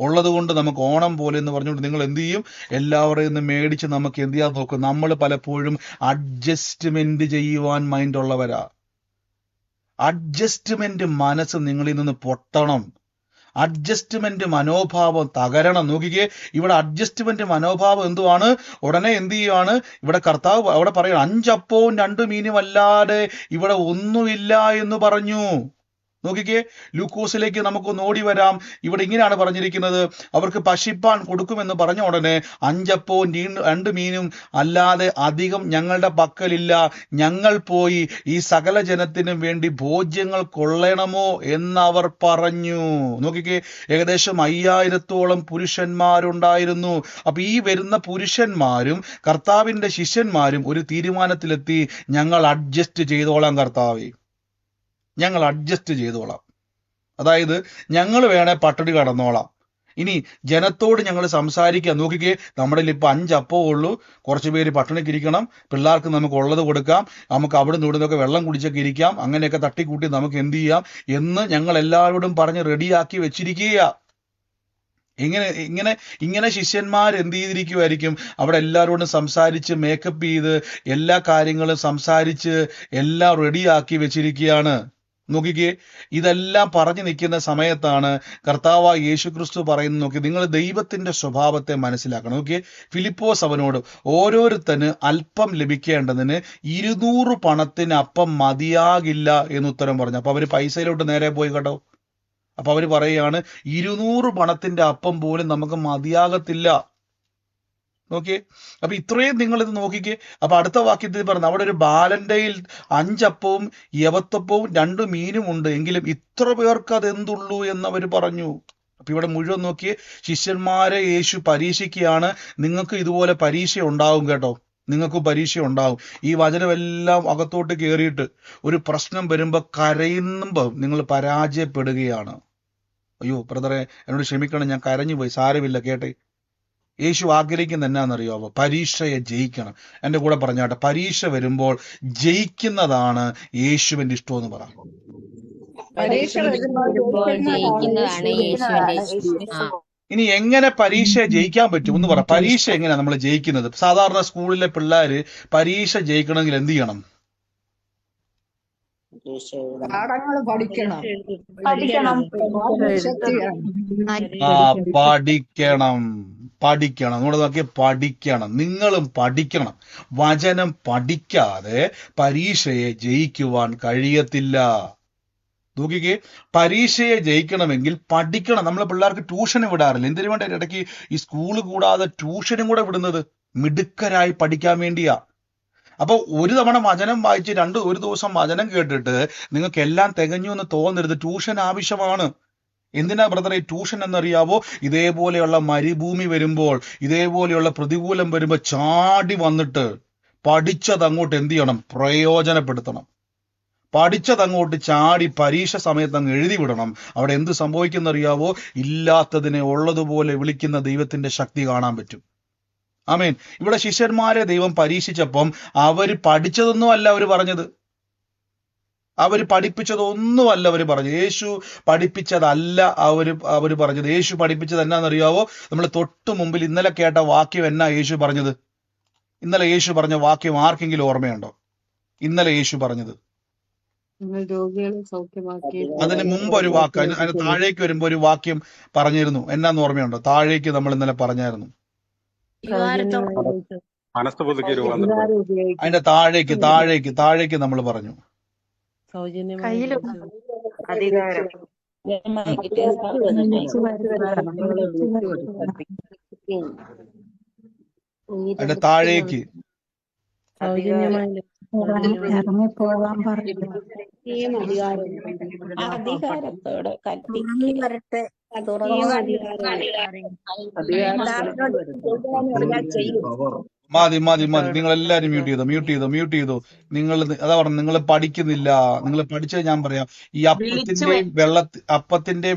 ഉള്ളത് കൊണ്ട് നമുക്ക് ഓണം പോലെ എന്ന് പറഞ്ഞുകൊണ്ട് നിങ്ങൾ എന്ത് ചെയ്യും? എല്ലാവരെയും നിന്ന് മേടിച്ച് നമുക്ക് എന്ത് ചെയ്യാൻ നോക്കും. നമ്മൾ പലപ്പോഴും അഡ്ജസ്റ്റ്മെന്റ് ചെയ്യുവാൻ മൈൻഡ് ഉള്ളവരാ. അഡ്ജസ്റ്റ്മെന്റ് മനസ്സ് നിങ്ങളിൽ നിന്ന് പൊട്ടണം. അഡ്ജസ്റ്റ്മെന്റ് മനോഭാവം തകരണം. നോക്കിക്കേ, ഇവിടെ അഡ്ജസ്റ്റ്മെന്റ് മനോഭാവം എന്തുവാണ്? ഉടനെ എന്ത് ചെയ്യുവാണ്? ഇവിടെ കർത്താവ് അവിടെ പറയുക, 5 അപ്പവും 2 മീനും അല്ലാതെ ഇവിടെ ഒന്നുമില്ല എന്ന് പറഞ്ഞു. നോക്കിക്കേ, ലൂക്കോസിലേക്ക് നമുക്കൊന്ന് ഓടി വരാം. ഇവിടെ ഇങ്ങനെയാണ് പറഞ്ഞിരിക്കുന്നത്, അവർക്ക് ഭക്ഷിപ്പാൻ കൊടുക്കുമെന്ന് പറഞ്ഞ ഉടനെ 5 അപ്പവും 2 മീനും അല്ലാതെ അധികം ഞങ്ങളുടെ പക്കലില്ല, ഞങ്ങൾ പോയി ഈ സകല ജനത്തിനും വേണ്ടി ഭോജ്യങ്ങൾ കൊള്ളണമോ എന്നവർ പറഞ്ഞു. നോക്കിക്കേ, ഏകദേശം 5000-ഓളം പുരുഷന്മാരുണ്ടായിരുന്നു. അപ്പൊ ഈ വരുന്ന പുരുഷന്മാരും കർത്താവിന്റെ ശിഷ്യന്മാരും ഒരു തീരുമാനത്തിലെത്തി, ഞങ്ങൾ അഡ്ജസ്റ്റ് ചെയ്തോളാം കർത്താവേ, ഞങ്ങൾ അഡ്ജസ്റ്റ് ചെയ്തോളാം. അതായത് ഞങ്ങൾ വേണേ പട്ടിണി കടന്നോളാം, ഇനി ജനത്തോട് ഞങ്ങൾ സംസാരിക്കാം. നോക്കിക്കേ, നമ്മുടെ ഇപ്പൊ 5 അപ്പമേ ഉള്ളൂ, കുറച്ച് പേര് പട്ടിണിക്ക് ഇരിക്കണം, പിള്ളേർക്ക് നമുക്ക് ഉള്ളത് കൊടുക്കാം, നമുക്ക് അവിടെ നിന്ന് ഇവിടുന്നൊക്കെ വെള്ളം കുടിച്ചൊക്കെ ഇരിക്കാം, അങ്ങനെയൊക്കെ തട്ടിക്കൂട്ടി നമുക്ക് എന്ത് ചെയ്യാം എന്ന് ഞങ്ങൾ എല്ലാവരോടും പറഞ്ഞ് റെഡിയാക്കി വെച്ചിരിക്കുക. ഇങ്ങനെ ശിഷ്യന്മാർ എന്ത് ചെയ്തിരിക്കുമായിരിക്കും? അവിടെ എല്ലാവരോടും സംസാരിച്ച് മേക്കപ്പ് ചെയ്ത് എല്ലാ കാര്യങ്ങളും സംസാരിച്ച് എല്ലാം റെഡിയാക്കി വെച്ചിരിക്കുകയാണ്. നോക്കിക്കേ, ഇതെല്ലാം പറഞ്ഞു നിൽക്കുന്ന സമയത്താണ് കർത്താവായ യേശുക്രിസ്തു പറയുന്നത്, നോക്കി, നിങ്ങൾ ദൈവത്തിന്റെ സ്വഭാവത്തെ മനസ്സിലാക്കണം. നോക്കിയേ, ഫിലിപ്പോസ് അവനോട്, ഓരോരുത്തന് അല്പം ലഭിക്കേണ്ടതിന് 200 പണത്തിന് അപ്പം മതിയാകില്ല എന്ന് ഉത്തരം പറഞ്ഞു. അപ്പൊ അവര് പൈസയിലോട്ട് നേരെ പോയി കേട്ടോ. അപ്പൊ അവര് പറയുകയാണ് 200 പണത്തിന്റെ അപ്പം പോലും നമുക്ക് മതിയാകത്തില്ല. നോക്കിയേ, അപ്പൊ ഇത്രയും നിങ്ങൾ ഇത് നോക്കിക്കേ. അപ്പൊ അടുത്ത വാക്യത്തിൽ പറഞ്ഞു, അവിടെ ഒരു ബാലന്റയിൽ 5 അപ്പവും യവത്തപ്പവും 2 മീനും ഉണ്ട്, എങ്കിലും ഇത്ര പേർക്ക് അത് എന്തുള്ളൂ എന്നവർ പറഞ്ഞു. അപ്പൊ ഇവിടെ മുഴുവൻ നോക്കിയേ, ശിഷ്യന്മാരെ യേശു പരീക്ഷിക്കുകയാണ്. നിങ്ങൾക്ക് ഇതുപോലെ പരീക്ഷ ഉണ്ടാവും കേട്ടോ, നിങ്ങൾക്ക് പരീക്ഷ ഉണ്ടാവും. ഈ വചനമെല്ലാം അകത്തോട്ട് കയറിയിട്ട് ഒരു പ്രശ്നം വരുമ്പോ കരയുമ്പോ നിങ്ങൾ പരാജയപ്പെടുകയാണ്. അയ്യോ ബ്രദറെ, എന്നോട് ക്ഷമിക്കണം, ഞാൻ കരഞ്ഞു പോയി, സാരമില്ല, കേട്ടെ. യേശു ആഗ്രഹിക്കുന്ന എന്നാണെന്നറിയാമോ? പരീക്ഷയെ ജയിക്കണം. എൻ്റെ കൂടെ പറഞ്ഞാട്ടെ, പരീക്ഷ വരുമ്പോൾ ജയിക്കുന്നതാണ് യേശുവിന്റെ ഇഷ്ടമെന്ന് പറ. പരീക്ഷ വരുമ്പോൾ വരുമ്പോൾ ജയിക്കുന്നതാണ് ജയിക്കുന്നതാണ് യേശുവിന്റെ ഇഷ്ടം. ഇനി എങ്ങനെ പരീക്ഷയെ ജയിക്കാൻ പറ്റും എന്ന് പറ. പരീക്ഷ എങ്ങനെയാ നമ്മൾ ജയിക്കുന്നത്? സാധാരണ സ്കൂളിലെ പിള്ളേര് പരീക്ഷ ജയിക്കണമെങ്കിൽ എന്ത് ചെയ്യണം? പാഠങ്ങൾ പഠിക്കണം. പഠിക്കണം. ശക്തി വേണം. പഠിക്കണം. നമ്മുടെ നോക്കിയ പഠിക്കണം. നിങ്ങളും പഠിക്കണം. വചനം പഠിക്കാതെ പരീക്ഷയെ ജയിക്കുവാൻ കഴിയത്തില്ല. നോക്കിക്കേ, പരീക്ഷയെ ജയിക്കണമെങ്കിൽ പഠിക്കണം. നമ്മൾ പിള്ളേർക്ക് ട്യൂഷന് വിടാറില്ല. എന്തിനു വേണ്ട ഇടയ്ക്ക് ഈ സ്കൂള് കൂടാതെ ട്യൂഷനും കൂടെ വിടുന്നത്? മിടുക്കരായി പഠിക്കാൻ വേണ്ടിയാ. അപ്പൊ ഒരു തവണ വചനം വായിച്ച് ഒരു ദിവസം വചനം കേട്ടിട്ട് നിങ്ങൾക്ക് എല്ലാം തികഞ്ഞു എന്ന് തോന്നരുത്. ട്യൂഷൻ ആവശ്യമാണ്. എന്തിനാ ബ്രദറെ ട്യൂഷൻ എന്നറിയാവോ? ഇതേപോലെയുള്ള മരുഭൂമി വരുമ്പോൾ, ഇതേപോലെയുള്ള പ്രതികൂലം വരുമ്പോൾ ചാടി വന്നിട്ട് പഠിച്ചത് അങ്ങോട്ട് എന്ത് ചെയ്യണം? പ്രയോജനപ്പെടുത്തണം. പഠിച്ചത് അങ്ങോട്ട് ചാടി പരീക്ഷ സമയത്ത് അങ്ങ് എഴുതി വിടണം. അവിടെ എന്ത് സംഭവിക്കുന്നറിയാവോ? ഇല്ലാത്തതിനെ ഉള്ളതുപോലെ വിളിക്കുന്ന ദൈവത്തിന്റെ ശക്തി കാണാൻ പറ്റും. ആമേൻ. ഇവിടെ ശിഷ്യന്മാരെ ദൈവം പരീക്ഷിച്ചപ്പം അവര് പഠിച്ചതൊന്നും അല്ല അവര് പറഞ്ഞത്, അവര് പഠിപ്പിച്ചതൊന്നുമല്ല അവര് പറഞ്ഞത്. യേശു പഠിപ്പിച്ചതല്ല അവര് പറഞ്ഞത്. യേശു പഠിപ്പിച്ചത് എന്നാന്നറിയാവോ? നമ്മൾ തൊട്ടു മുമ്പിൽ ഇന്നലെ കേട്ട വാക്യം എന്നാ യേശു പറഞ്ഞത്? ഇന്നലെ യേശു പറഞ്ഞ വാക്യം ആർക്കെങ്കിലും ഓർമ്മയുണ്ടോ? ഇന്നലെ യേശു പറഞ്ഞത് രോഗികളെ സൗഖ്യമാക്കി. അതിന് മുമ്പ് ഒരു വാക്ക്, അതിന് താഴേക്ക് വരുമ്പോ ഒരു വാക്യം പറഞ്ഞിരുന്നു. എന്നാന്ന് ഓർമ്മയുണ്ടോ? താഴേക്ക് നമ്മൾ ഇന്നലെ പറഞ്ഞായിരുന്നു. മനസ്സ് പുതുക്കി രൂപാന്തരപ്പെടും. അതിന്റെ താഴേക്ക് നമ്മൾ പറഞ്ഞു. അതിന്റെ താഴേക്ക് ഇറങ്ങിപ്പോകാൻ പറഞ്ഞു. അധികാരത്തോടെ മതി. നിങ്ങൾ എല്ലാരും മ്യൂട്ട് ചെയ്തോ. നിങ്ങൾ അതാ പറഞ്ഞു, നിങ്ങൾ പഠിക്കുന്നില്ല. നിങ്ങൾ പഠിച്ചത് ഞാൻ പറയാം. ഈ അപ്പത്തിന്റെയും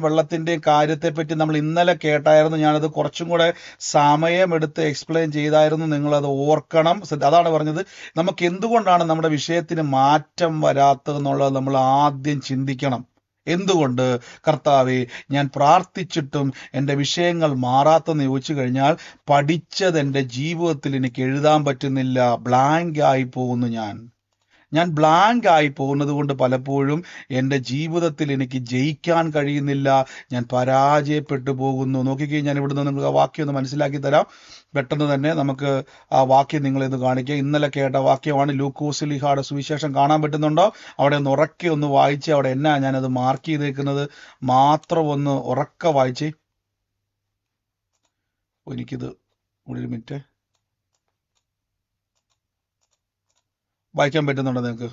വെള്ളത്തിന്റെയും കാര്യത്തെ പറ്റി നമ്മൾ ഇന്നലെ കേട്ടായിരുന്നു. ഞാനത് കുറച്ചും കൂടെ സമയമെടുത്ത് എക്സ്പ്ലെയിൻ ചെയ്തായിരുന്നു. നിങ്ങളത് ഓർക്കണം. അതാണ് പറഞ്ഞത്, നമുക്ക് എന്തുകൊണ്ടാണ് നമ്മുടെ വിഷയത്തിന് മാറ്റം വരാത്തതെന്നുള്ളത് നമ്മൾ ആദ്യം ചിന്തിക്കണം. എന്തുകൊണ്ട് കർത്താവേ ഞാൻ പ്രാർത്ഥിച്ചിട്ടും എൻ്റെ വിഷയങ്ങൾ മാറാത്തെന്ന് ചോദിച്ചു കഴിഞ്ഞാൽ, പഠിച്ചത് എൻ്റെ ജീവിതത്തിൽ എനിക്ക് എഴുതാൻ പറ്റുന്നില്ല. ബ്ലാങ്ക് ആയി പോകുന്നു. ഞാൻ ബ്ലാങ്ക് ആയി പോകുന്നത് കൊണ്ട് പലപ്പോഴും എൻ്റെ ജീവിതത്തിൽ എനിക്ക് ജയിക്കാൻ കഴിയുന്നില്ല. ഞാൻ പരാജയപ്പെട്ടു പോകുന്നു. നോക്കിക്കഴിഞ്ഞാൽ ഞാൻ ഇവിടുന്ന് നിങ്ങൾക്ക് ആ വാക്യം ഒന്ന് മനസ്സിലാക്കി തരാം. പെട്ടെന്ന് തന്നെ നമുക്ക് ആ വാക്യം നിങ്ങളിത് കാണിക്കുക. ഇന്നലെ കേട്ട വാക്യമാണ്. ലൂക്കോസ്ലീഹായുടെ സുവിശേഷം കാണാൻ പറ്റുന്നുണ്ടോ? അവിടെ ഒന്ന് ഉറക്കെ ഒന്ന് വായിച്ച്, അവിടെ എന്നാ ഞാനത് മാർക്ക് ചെയ്തേക്കുന്നത് മാത്രം ഒന്ന് ഉറക്കെ വായിച്ചേ. എനിക്കിത് ഒരു മിനിറ്റ് വായിക്കാൻ പറ്റുന്നുണ്ടോ നിങ്ങൾക്ക്?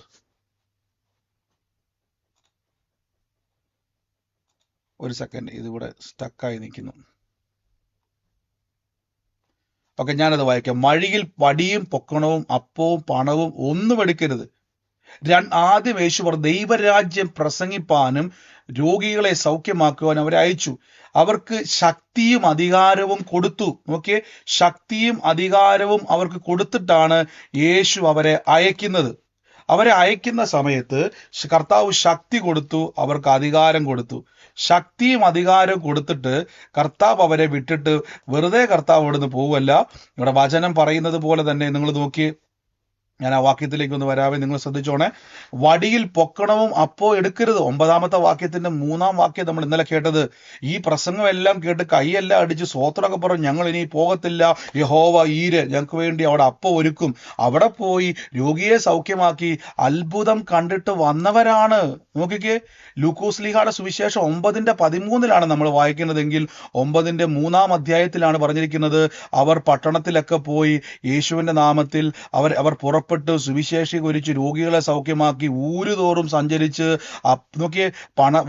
ഒരു സെക്കൻഡ്, ഇതിവിടെ സ്റ്റക്കായി നിൽക്കുന്നു. ഓക്കെ, ഞാനത് വായിക്കാം. വഴിയിൽ വടിയും പൊക്കണവും അപ്പവും പണവും ഒന്നും എടുക്കരുത്. ആദ്യം യേശു പറഞ്ഞു, ദൈവരാജ്യം പ്രസംഗിപ്പാനും രോഗികളെ സൗഖ്യമാക്കുവാനും അവരെ അയച്ചു. അവർക്ക് ശക്തിയും അധികാരവും കൊടുത്തു. നോക്കിയേ, ശക്തിയും അധികാരവും അവർക്ക് കൊടുത്തിട്ടാണ് യേശു അവരെ അയക്കുന്നത്. അവരെ അയക്കുന്ന സമയത്ത് കർത്താവ് ശക്തി കൊടുത്തു, അവർക്ക് അധികാരം കൊടുത്തു. ശക്തിയും അധികാരവും കൊടുത്തിട്ട് കർത്താവ് അവരെ വിട്ടിട്ട് വെറുതെ കർത്താവ് ഇവിടുന്ന് പോവല്ല. ഇവിടെ വചനം പറയുന്നത് പോലെ തന്നെ നിങ്ങൾ നോക്കിയേ, ഞാൻ ആ വാക്യത്തിലേക്ക് ഒന്ന് വരാവേ, നിങ്ങൾ ശ്രദ്ധിച്ചോണേ. വടിയിൽ പൊക്കണവും അപ്പോ എടുക്കരുത്. 9-ാമത്തെ വാക്യത്തിന്റെ 3-ാം വാക്യം നമ്മൾ ഇന്നലെ കേട്ടത്. ഈ പ്രസംഗം എല്ലാം കേട്ട് കൈയെല്ലാം അടിച്ച് സ്വോത്രമൊക്കെ പറഞ്ഞു, ഞങ്ങൾ ഇനി പോകത്തില്ല, യഹോവ ഈര് ഞങ്ങൾക്ക് വേണ്ടി അവിടെ അപ്പം ഒരുക്കും. അവിടെ പോയി രോഗിയെ സൗഖ്യമാക്കി അത്ഭുതം കണ്ടിട്ട് വന്നവരാണ്. നോക്കിക്കേ, ലൂക്കോസ് ലീഹായുടെ സുവിശേഷം 9:13 നമ്മൾ വായിക്കുന്നതെങ്കിൽ 9-3 അധ്യായത്തിലാണ് പറഞ്ഞിരിക്കുന്നത്, അവർ പട്ടണത്തിലൊക്കെ പോയി യേശുവിന്റെ നാമത്തിൽ അവർ പുറപ്പെട്ടു സുവിശേഷീകരിച്ച് രോഗികളെ സൗഖ്യമാക്കി ഊരുതോറും സഞ്ചരിച്ച്. നോക്കിയേ,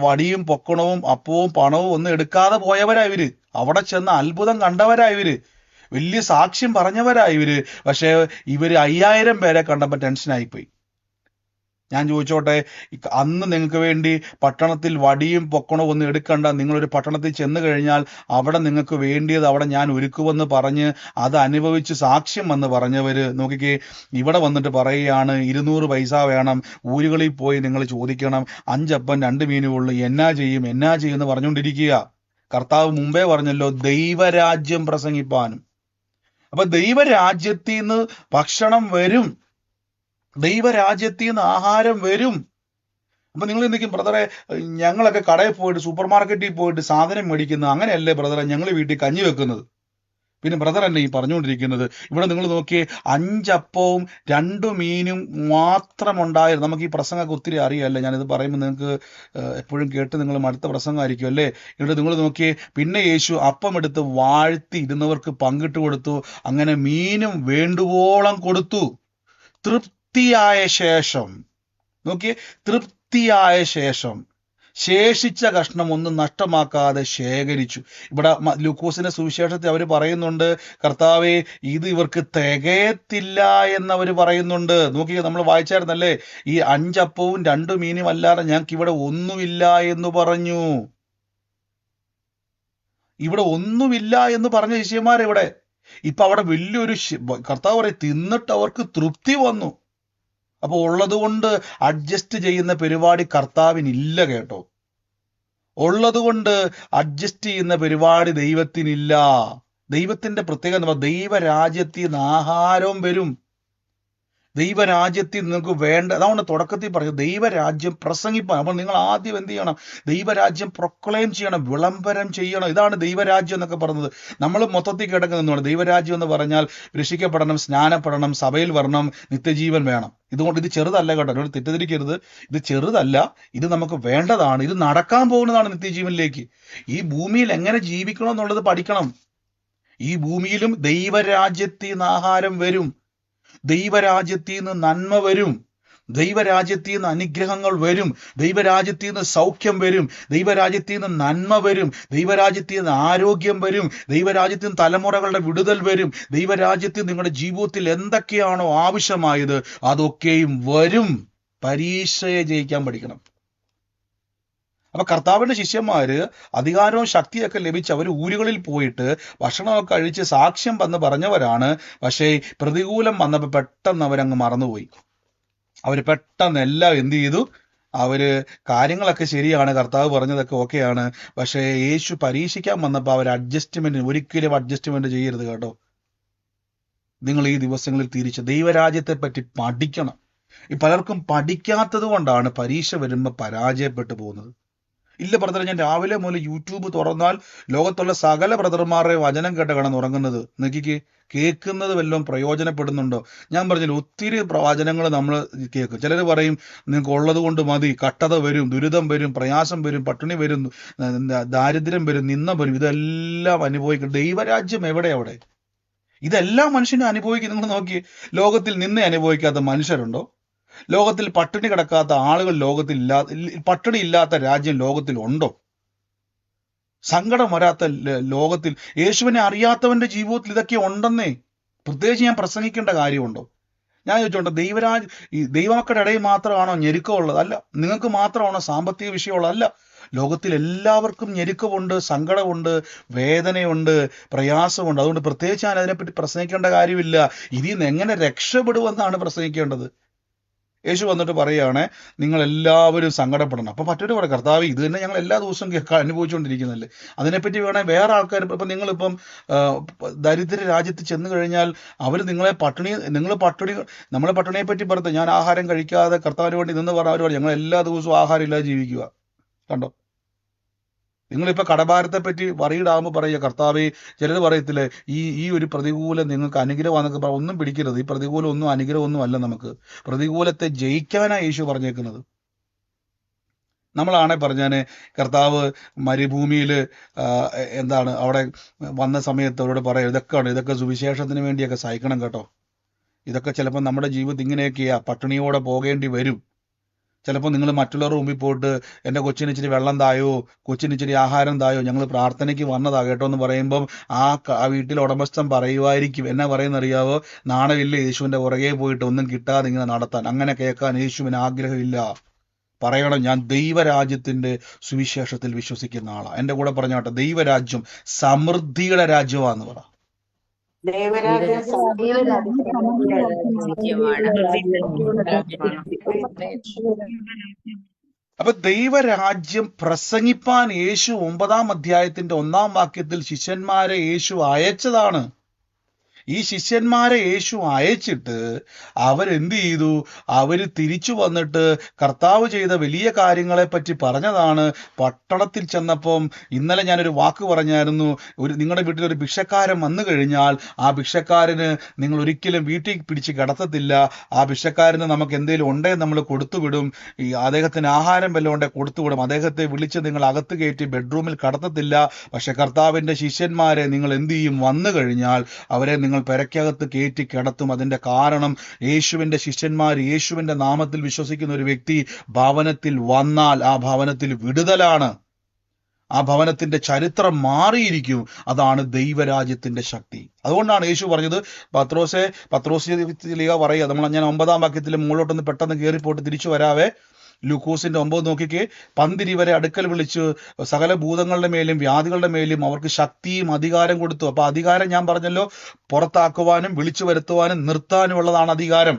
വടിയും പൊക്കണവും അപ്പവും പണവും ഒന്നും എടുക്കാതെ പോയവരാ ഇവര്. അവിടെ ചെന്ന് അത്ഭുതം കണ്ടവരാ ഇവര്, വലിയ സാക്ഷ്യം പറഞ്ഞവരാ ഇവര്. പക്ഷെ ഇവര് 5000 പേരെ കണ്ടപ്പോൾ ടെൻഷനായിപ്പോയി. ഞാൻ ചോദിച്ചോട്ടെ, അന്ന് നിങ്ങൾക്ക് വേണ്ടി പട്ടണത്തിൽ വടിയും പൊക്കണവും ഒന്നും എടുക്കണ്ട, നിങ്ങളൊരു പട്ടണത്തിൽ ചെന്ന് കഴിഞ്ഞാൽ അവിടെ നിങ്ങൾക്ക് വേണ്ടിയത് അവിടെ ഞാൻ ഒരുക്കുമെന്ന് പറഞ്ഞ് അത് അനുഭവിച്ച് സാക്ഷ്യം വന്ന് പറഞ്ഞവര് നോക്കിക്കേ, ഇവിടെ വന്നിട്ട് പറയുകയാണ് 200 പൈസ വേണം, ഊരുകളിൽ പോയി നിങ്ങൾ ചോദിക്കണം, 5 അപ്പം 2 മീനും ഉള്ളു, എന്നാ ചെയ്യും എന്ന് പറഞ്ഞുകൊണ്ടിരിക്കുക. കർത്താവ് മുമ്പേ പറഞ്ഞല്ലോ, ദൈവരാജ്യം പ്രസംഗിപ്പാനും. അപ്പൊ ദൈവരാജ്യത്തിൽ നിന്ന് ഭക്ഷണം വരും, ദൈവരാജ്യത്തിൽ നിന്ന് ആഹാരം വരും. അപ്പൊ നിങ്ങൾ എന്തെങ്കിലും, ബ്രദറെ ഞങ്ങളൊക്കെ കടയിൽ പോയിട്ട് സൂപ്പർ മാർക്കറ്റിൽ പോയിട്ട് സാധനം മേടിക്കുന്നത് അങ്ങനെയല്ലേ ബ്രദറെ, ഞങ്ങൾ വീട്ടിൽ കഞ്ഞി വെക്കുന്നത്? പിന്നെ ബ്രദർ അല്ലേ ഈ പറഞ്ഞുകൊണ്ടിരിക്കുന്നത്? ഇവിടെ നിങ്ങൾ നോക്കിയേ, 5 അപ്പവും 2 മീനും മാത്രമുണ്ടായിരുന്നു. നമുക്ക് ഈ പ്രസംഗമൊക്കെ ഒത്തിരി അറിയാമല്ലേ, ഞാനിത് പറയുമ്പോൾ നിങ്ങൾക്ക് എപ്പോഴും കേട്ട് നിങ്ങൾ അടുത്ത പ്രസംഗമായിരിക്കും അല്ലേ. ഇവിടെ നിങ്ങൾ നോക്കിയേ, പിന്നെ യേശു അപ്പം എടുത്ത് വാഴ്ത്തി ഇരുന്നവർക്ക് പങ്കിട്ട് കൊടുത്തു, അങ്ങനെ മീനും വേണ്ടുവോളം കൊടുത്തു. തൃപ്തിയായ ശേഷം നോക്കിയേ, തൃപ്തിയായ ശേഷം ശേഷിച്ച കഷ്ണം ഒന്നും നഷ്ടമാക്കാതെ ശേഖരിച്ചു. ഇവിടെ ലൂക്കോസിന്റെ സുവിശേഷത്തിൽ അവർ പറയുന്നുണ്ട്, കർത്താവേ ഇത് ഇവർക്ക് തികയത്തില്ല എന്നവർ പറയുന്നുണ്ട്. നോക്കിയേ, നമ്മൾ വായിച്ചായിരുന്നല്ലേ, ഈ 5 അപ്പവും 2 മീനും അല്ലാതെ ഞങ്ങൾക്ക് ഇവിടെ ഒന്നുമില്ല എന്ന് പറഞ്ഞു. ഇവിടെ ഒന്നുമില്ല എന്ന് പറഞ്ഞ ശിഷ്യന്മാരെവിടെ? ഇപ്പൊ അവിടെ വലിയൊരു കർത്താവ് പറയും, തിന്നിട്ട് അവർക്ക് തൃപ്തി വന്നു. അപ്പൊ ഉള്ളത് കൊണ്ട് അഡ്ജസ്റ്റ് ചെയ്യുന്ന പരിപാടി കർത്താവിനില്ല കേട്ടോ. ഉള്ളത് കൊണ്ട് അഡ്ജസ്റ്റ് ചെയ്യുന്ന പരിപാടി ദൈവത്തിനില്ല. ദൈവത്തിന്റെ പ്രത്യേകത, ദൈവരാജ്യത്തിൽ നിന്ന് ആഹാരം വരും. ദൈവരാജ്യത്തിൽ നിങ്ങൾക്ക് വേണ്ട, അതാണ് തുടക്കത്തിൽ പറഞ്ഞത്, ദൈവരാജ്യം പ്രസംഗിപ്പാൻ. അപ്പോൾ നിങ്ങൾ ആദ്യം എന്ത് ചെയ്യണം? ദൈവരാജ്യം പ്രൊക്ലെയിം ചെയ്യണം, വിളംബരം ചെയ്യണം. ഇതാണ് ദൈവരാജ്യം എന്നൊക്കെ പറഞ്ഞത്. നമ്മൾ മൊത്തത്തിൽ കിടക്കുന്നതാണ്. ദൈവരാജ്യം എന്ന് പറഞ്ഞാൽ രക്ഷിക്കപ്പെടണം, സ്നാനപ്പെടണം, സഭയിൽ വരണം, നിത്യജീവൻ വേണം. ഇതുകൊണ്ട് ഇത് ചെറുതല്ല കേട്ടോ, എന്നോട് തെറ്റിദ്ധരിക്കരുത്. ഇത് ചെറുതല്ല, ഇത് നമുക്ക് വേണ്ടതാണ്. ഇത് നടക്കാൻ പോകുന്നതാണ് നിത്യജീവനിലേക്ക്. ഈ ഭൂമിയിൽ എങ്ങനെ ജീവിക്കണം എന്നുള്ളത് പഠിക്കണം. ഈ ഭൂമിയിലും ദൈവരാജ്യത്തിൽ നിന്ന് ആഹാരം വരും, ദൈവരാജ്യത്തിൽ നിന്ന് നന്മ വരും, ദൈവരാജ്യത്തിൽ നിന്ന് അനുഗ്രഹങ്ങൾ വരും, ദൈവരാജ്യത്തിൽ നിന്ന് സൗഖ്യം വരും, ദൈവരാജ്യത്തിൽ നിന്ന് നന്മ വരും, ദൈവരാജ്യത്തിൽ നിന്ന് ആരോഗ്യം വരും, ദൈവരാജ്യത്തിൽ നിന്ന് തലമുറകളുടെ വിടുതൽ വരും. ദൈവരാജ്യത്തിൽ നിങ്ങളുടെ ജീവിതത്തിൽ എന്തൊക്കെയാണോ ആവശ്യമായത് അതൊക്കെയും വരും. പരീക്ഷയെ ജയിക്കാൻ പഠിക്കണം. അപ്പൊ കർത്താവിന്റെ ശിഷ്യന്മാര് അധികാരവും ശക്തിയൊക്കെ ലഭിച്ച് അവർ ഊരുകളിൽ പോയിട്ട് ഭക്ഷണമൊക്കെ കഴിച്ച് സാക്ഷ്യം വന്ന് പറഞ്ഞവരാണ്. പക്ഷേ പ്രതികൂലം വന്നപ്പോൾ പെട്ടെന്ന് അവരങ്ങ് മറന്നുപോയി. അവർ പെട്ടെന്ന് എല്ലാം എന്ത് ചെയ്തു? അവര് കാര്യങ്ങളൊക്കെ ശരിയാണ്, കർത്താവ് പറഞ്ഞതൊക്കെ ഓക്കെയാണ്, പക്ഷേ യേശു പരീക്ഷിക്കാൻ വന്നപ്പോൾ അവർ ഒരിക്കലും അഡ്ജസ്റ്റ്മെന്റ് ചെയ്യരുത് കേട്ടോ. നിങ്ങൾ ഈ ദിവസങ്ങളിൽ തിരിച്ച് ദൈവരാജ്യത്തെ പറ്റി പഠിക്കണം. ഈ പലർക്കും പഠിക്കാത്തത് കൊണ്ടാണ് പരീക്ഷ വരുമ്പോൾ പരാജയപ്പെട്ടു പോകുന്നത്. ഇല്ല ബ്രദർ, ഞാൻ രാവിലെ മുതൽ യൂട്യൂബ് തുറന്നാൽ ലോകത്തുള്ള സകല ബ്രദർമാരുടെ വചനം കേട്ട് കിടന്ന് ഉറങ്ങുന്നത്. നോക്കിക്ക്, കേൾക്കുന്നത് വല്ലതും പ്രയോജനപ്പെടുന്നുണ്ടോ? ഞാൻ പറഞ്ഞില്ല, ഒത്തിരി വചനങ്ങൾ നമ്മൾ കേൾക്കും. ചിലർ പറയും നിങ്ങൾക്ക് ഉള്ളത് കൊണ്ട് മതി, കട്ടത വരും, ദുരിതം വരും, പ്രയാസം വരും, പട്ടിണി വരും, ദാരിദ്ര്യം വരും, നിന്ന വരും, ഇതെല്ലാം അനുഭവിക്കും. ദൈവരാജ്യം എവിടെ? അവിടെ ഇതെല്ലാം മനുഷ്യനെ അനുഭവിക്കും. നിങ്ങൾ നോക്കി, ലോകത്തിൽ നിന്നെ അനുഭവിക്കാത്ത മനുഷ്യരുണ്ടോ? ലോകത്തിൽ പട്ടിണി കിടക്കാത്ത ആളുകൾ പട്ടിണി ഇല്ലാത്ത രാജ്യം ലോകത്തിൽ ഉണ്ടോ? സങ്കടം വരാത്ത ലോകത്തിൽ, യേശുവിനെ അറിയാത്തവന്റെ ജീവിതത്തിൽ ഇതൊക്കെ ഉണ്ടെന്നേ. പ്രത്യേകിച്ച് ഞാൻ പ്രസംഗിക്കേണ്ട കാര്യമുണ്ടോ? ഞാൻ ചോദിച്ചോട്ടെ, ദൈവമക്കളുടെ ഇടയിൽ മാത്രമാണോ ഞെരുക്കമുള്ളത്? അല്ല. നിങ്ങൾക്ക് മാത്രമാണോ സാമ്പത്തിക വിഷയമുള്ളത്? അല്ല. ലോകത്തിൽ എല്ലാവർക്കും ഞെരുക്കമുണ്ട്, സങ്കടമുണ്ട്, വേദനയുണ്ട്, പ്രയാസമുണ്ട്. അതുകൊണ്ട് പ്രത്യേകിച്ച് ഞാൻ അതിനെപ്പറ്റി പ്രസംഗിക്കേണ്ട കാര്യമില്ല. ഇതിൽ നിന്ന് എങ്ങനെ രക്ഷപ്പെടുമെന്നാണ് പ്രസംഗിക്കേണ്ടത്. യേശു വന്നിട്ട് പറയുകയാണ് നിങ്ങൾ എല്ലാവരും സങ്കടപ്പെടണം. അപ്പൊ മറ്റൊരു പറയും, കർത്താവ് ഇത് തന്നെ ഞങ്ങൾ എല്ലാ ദിവസവും അനുഭവിച്ചുകൊണ്ടിരിക്കുന്നതല്ലേ, അതിനെപ്പറ്റി വേണേൽ വേറെ ആൾക്കാർ ഇപ്പൊ നിങ്ങളിപ്പം ദരിദ്ര രാജ്യത്ത് ചെന്ന് കഴിഞ്ഞാൽ അവർ നിങ്ങളെ നമ്മളെ പട്ടിണിയെ പറ്റി പറഞ്ഞത്, ഞാൻ ആഹാരം കഴിക്കാതെ കർത്താവിന് വേണ്ടി നിന്ന് പറഞ്ഞ അവർ പറയും ഞങ്ങൾ എല്ലാ ദിവസവും ആഹാരം ഇല്ലാതെ ജീവിക്കുക. കണ്ടോ, നിങ്ങളിപ്പോ കടഭാരത്തെ പറ്റി വറീഡാകുമ്പോൾ പറയുക കർത്താവെ, ചിലർ പറയത്തില്ലേ ഈ ഒരു പ്രതികൂലം നിങ്ങൾക്ക് അനുഗ്രഹമാണെന്നൊക്കെ പറയാം. ഒന്നും പിടിക്കരുത്, ഈ പ്രതികൂലം ഒന്നും അനുഗ്രഹമൊന്നും അല്ല. നമുക്ക് പ്രതികൂലത്തെ ജയിക്കാനാണ് യേശു പറഞ്ഞേക്കുന്നത്. നമ്മളാണെ പറഞ്ഞാന് കർത്താവ് മരുഭൂമിയിൽ എന്താണ് അവിടെ വന്ന സമയത്ത് അവരോട് പറയാം, ഇതൊക്കെ സുവിശേഷത്തിന് വേണ്ടിയൊക്കെ സഹിക്കണം കേട്ടോ. ഇതൊക്കെ ചിലപ്പോൾ നമ്മുടെ ജീവിതത്തിൽ ഇങ്ങനെയൊക്കെയാ, പട്ടിണിയോടെ പോകേണ്ടി വരും. ചിലപ്പോൾ നിങ്ങൾ മറ്റുള്ളവരുടെ മുമ്പിൽ പോയിട്ട് എൻ്റെ കൊച്ചിന് ഇച്ചിരി വെള്ളം തായോ, കൊച്ചിന് ഇച്ചിരി ആഹാരം തായോ, ഞങ്ങൾ പ്രാർത്ഥനയ്ക്ക് വന്നതാ കേട്ടോ എന്ന് പറയുമ്പം ആ വീട്ടിൽ ഉടമസ്ഥൻ പറയുമായിരിക്കും, എന്നാ പറയുന്നറിയാവോ, നാണമില്ല യേശുവിൻ്റെ പുറകെ പോയിട്ട് ഒന്നും കിട്ടാതെ ഇങ്ങനെ നടത്താൻ. അങ്ങനെ കേൾക്കാൻ യേശുവിന് ആഗ്രഹമില്ല. പറയണം, ഞാൻ ദൈവരാജ്യത്തിന്റെ സുവിശേഷത്തിൽ വിശ്വസിക്കുന്ന ആളാ. എൻ്റെ കൂടെ പറഞ്ഞോട്ടെ, ദൈവരാജ്യം സമൃദ്ധിയുടെ രാജ്യമാന്ന് പറ. അപ്പൊ ദൈവരാജ്യം പ്രസംഗിപ്പാൻ യേശു 9-ാം അധ്യായത്തിന്റെ 1-ാം വാക്യത്തിൽ ശിഷ്യന്മാരെ യേശു അയച്ചതാണ്. ഈ ശിഷ്യന്മാരെ യേശു അയച്ചിട്ട് അവരെന്ത് ചെയ്തു? അവര് തിരിച്ചു വന്നിട്ട് കർത്താവ് ചെയ്ത വലിയ കാര്യങ്ങളെ പറ്റി പറഞ്ഞതാണ്. പട്ടണത്തിൽ ചെന്നപ്പം ഇന്നലെ ഞാനൊരു വാക്ക് പറഞ്ഞായിരുന്നു, നിങ്ങളുടെ വീട്ടിൽ ഒരു ഭിക്ഷക്കാരൻ വന്നു കഴിഞ്ഞാൽ ആ ഭിക്ഷക്കാരന് നിങ്ങൾ ഒരിക്കലും വീട്ടിൽ പിടിച്ച് കിടത്തത്തില്ല. ആ ഭിക്ഷക്കാരന് നമുക്ക് എന്തെങ്കിലും ഉണ്ടേ നമ്മൾ കൊടുത്തുവിടും. അദ്ദേഹത്തിന് ആഹാരം വല്ലതും ഉണ്ടേ കൊടുത്തുവിടും. അദ്ദേഹത്തെ വിളിച്ച് നിങ്ങൾ അകത്ത് കയറ്റി ബെഡ്റൂമിൽ കടത്തത്തില്ല. പക്ഷെ കർത്താവിന്റെ ശിഷ്യന്മാരെ നിങ്ങൾ എന്ത് ചെയ്യും? വന്നു കഴിഞ്ഞാൽ അവരെ നിങ്ങൾ പെരക്കകത്ത് കയറ്റി കിടത്തും. അതിന്റെ കാരണം യേശുവിന്റെ ശിഷ്യന്മാർ യേശുവിന്റെ നാമത്തിൽ വിശ്വസിക്കുന്ന ഒരു വ്യക്തി ഭവനത്തിൽ വന്നാൽ ആ ഭവനത്തിൽ വിടുതലാണ്. ആ ഭവനത്തിന്റെ ചരിത്രം മാറിയിരിക്കും. അതാണ് ദൈവരാജ്യത്തിന്റെ ശക്തി. അതുകൊണ്ടാണ് യേശു പറഞ്ഞത്, പത്രോസ് പറയുക, ഞാൻ 9-ാം വാക്യത്തിൽ മുകളിലോട്ടൊന്ന് പെട്ടെന്ന് കയറിപ്പോട്ട് തിരിച്ചു വരാവേ. ലൂക്കോസിന്റെ 9 നോക്കിക്കേ, പന്തിരി വരെ അടുക്കൽ വിളിച്ചു സകല ഭൂതങ്ങളുടെ മേലും വ്യാധികളുടെ മേലും അവർക്ക് ശക്തിയും അധികാരം കൊടുത്തു. അപ്പൊ അധികാരം ഞാൻ പറഞ്ഞല്ലോ, പുറത്താക്കുവാനും വിളിച്ചു വരുത്തുവാനും നിർത്താനും ഉള്ളതാണ് അധികാരം.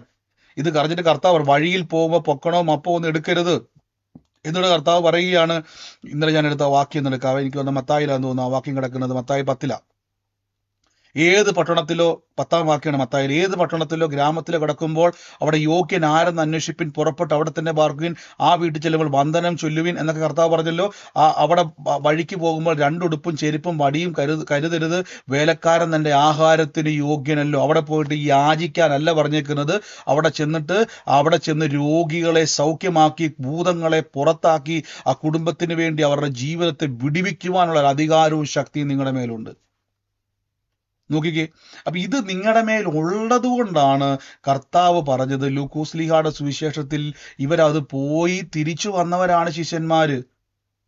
ഇത് പറഞ്ഞിട്ട് കർത്താവ് വഴിയിൽ പോകുമ്പോൾ പൊക്കണോ മപ്പോ ഒന്നും എടുക്കരുത് എന്നിട്ട് കർത്താവ് പറയുകയാണ്. ഇന്നലെ ഞാൻ എടുത്ത വാക്യം എടുക്കാം, എനിക്ക് വന്ന മത്തായിലാന്ന് തോന്നുന്നു ആ വാക്യം കിടക്കുന്നത്, മത്തായി 10. ഏത് പട്ടണത്തിലോ, 10-ാം വാക്യമാണ് മത്തായിൽ, ഏത് പട്ടണത്തിലോ ഗ്രാമത്തിലോ കിടക്കുമ്പോൾ അവിടെ യോഗ്യൻ ആരെന്ന് അന്വേഷിപ്പിൻ, പുറപ്പെട്ട് അവിടെ തന്നെ പാർക്കുവിൻ, ആ വീട്ടിൽ ചെല്ലുമ്പോൾ വന്ദനം ചൊല്ലുവിൻ എന്നൊക്കെ കർത്താവ് പറഞ്ഞല്ലോ. അവിടെ വഴിക്ക് പോകുമ്പോൾ 2 ഉടുപ്പും ചെരുപ്പും വടിയും കരുതരുത്, വേലക്കാരൻ തന്റെ ആഹാരത്തിന് യോഗ്യനല്ലോ. അവിടെ പോയിട്ട് യാചിക്കാനല്ല പറഞ്ഞേക്കുന്നത്. അവിടെ ചെന്ന് രോഗികളെ സൗഖ്യമാക്കി ഭൂതങ്ങളെ പുറത്താക്കി ആ കുടുംബത്തിന് വേണ്ടി അവരുടെ ജീവിതത്തെ വിടിവിക്കുവാനുള്ള അധികാരവും ശക്തിയും നിങ്ങളുടെ മേലുണ്ട്. നോക്കിക്കേ, അപ്പൊ ഇത് നിങ്ങളുടെ മേൽ ഉള്ളത് കൊണ്ടാണ് കർത്താവ് പറഞ്ഞത്. ലൂക്കോസ് ലീഹായുടെ സുവിശേഷത്തിൽ ഇവരത് പോയി തിരിച്ചു വന്നവരാണ് ശിഷ്യന്മാര്.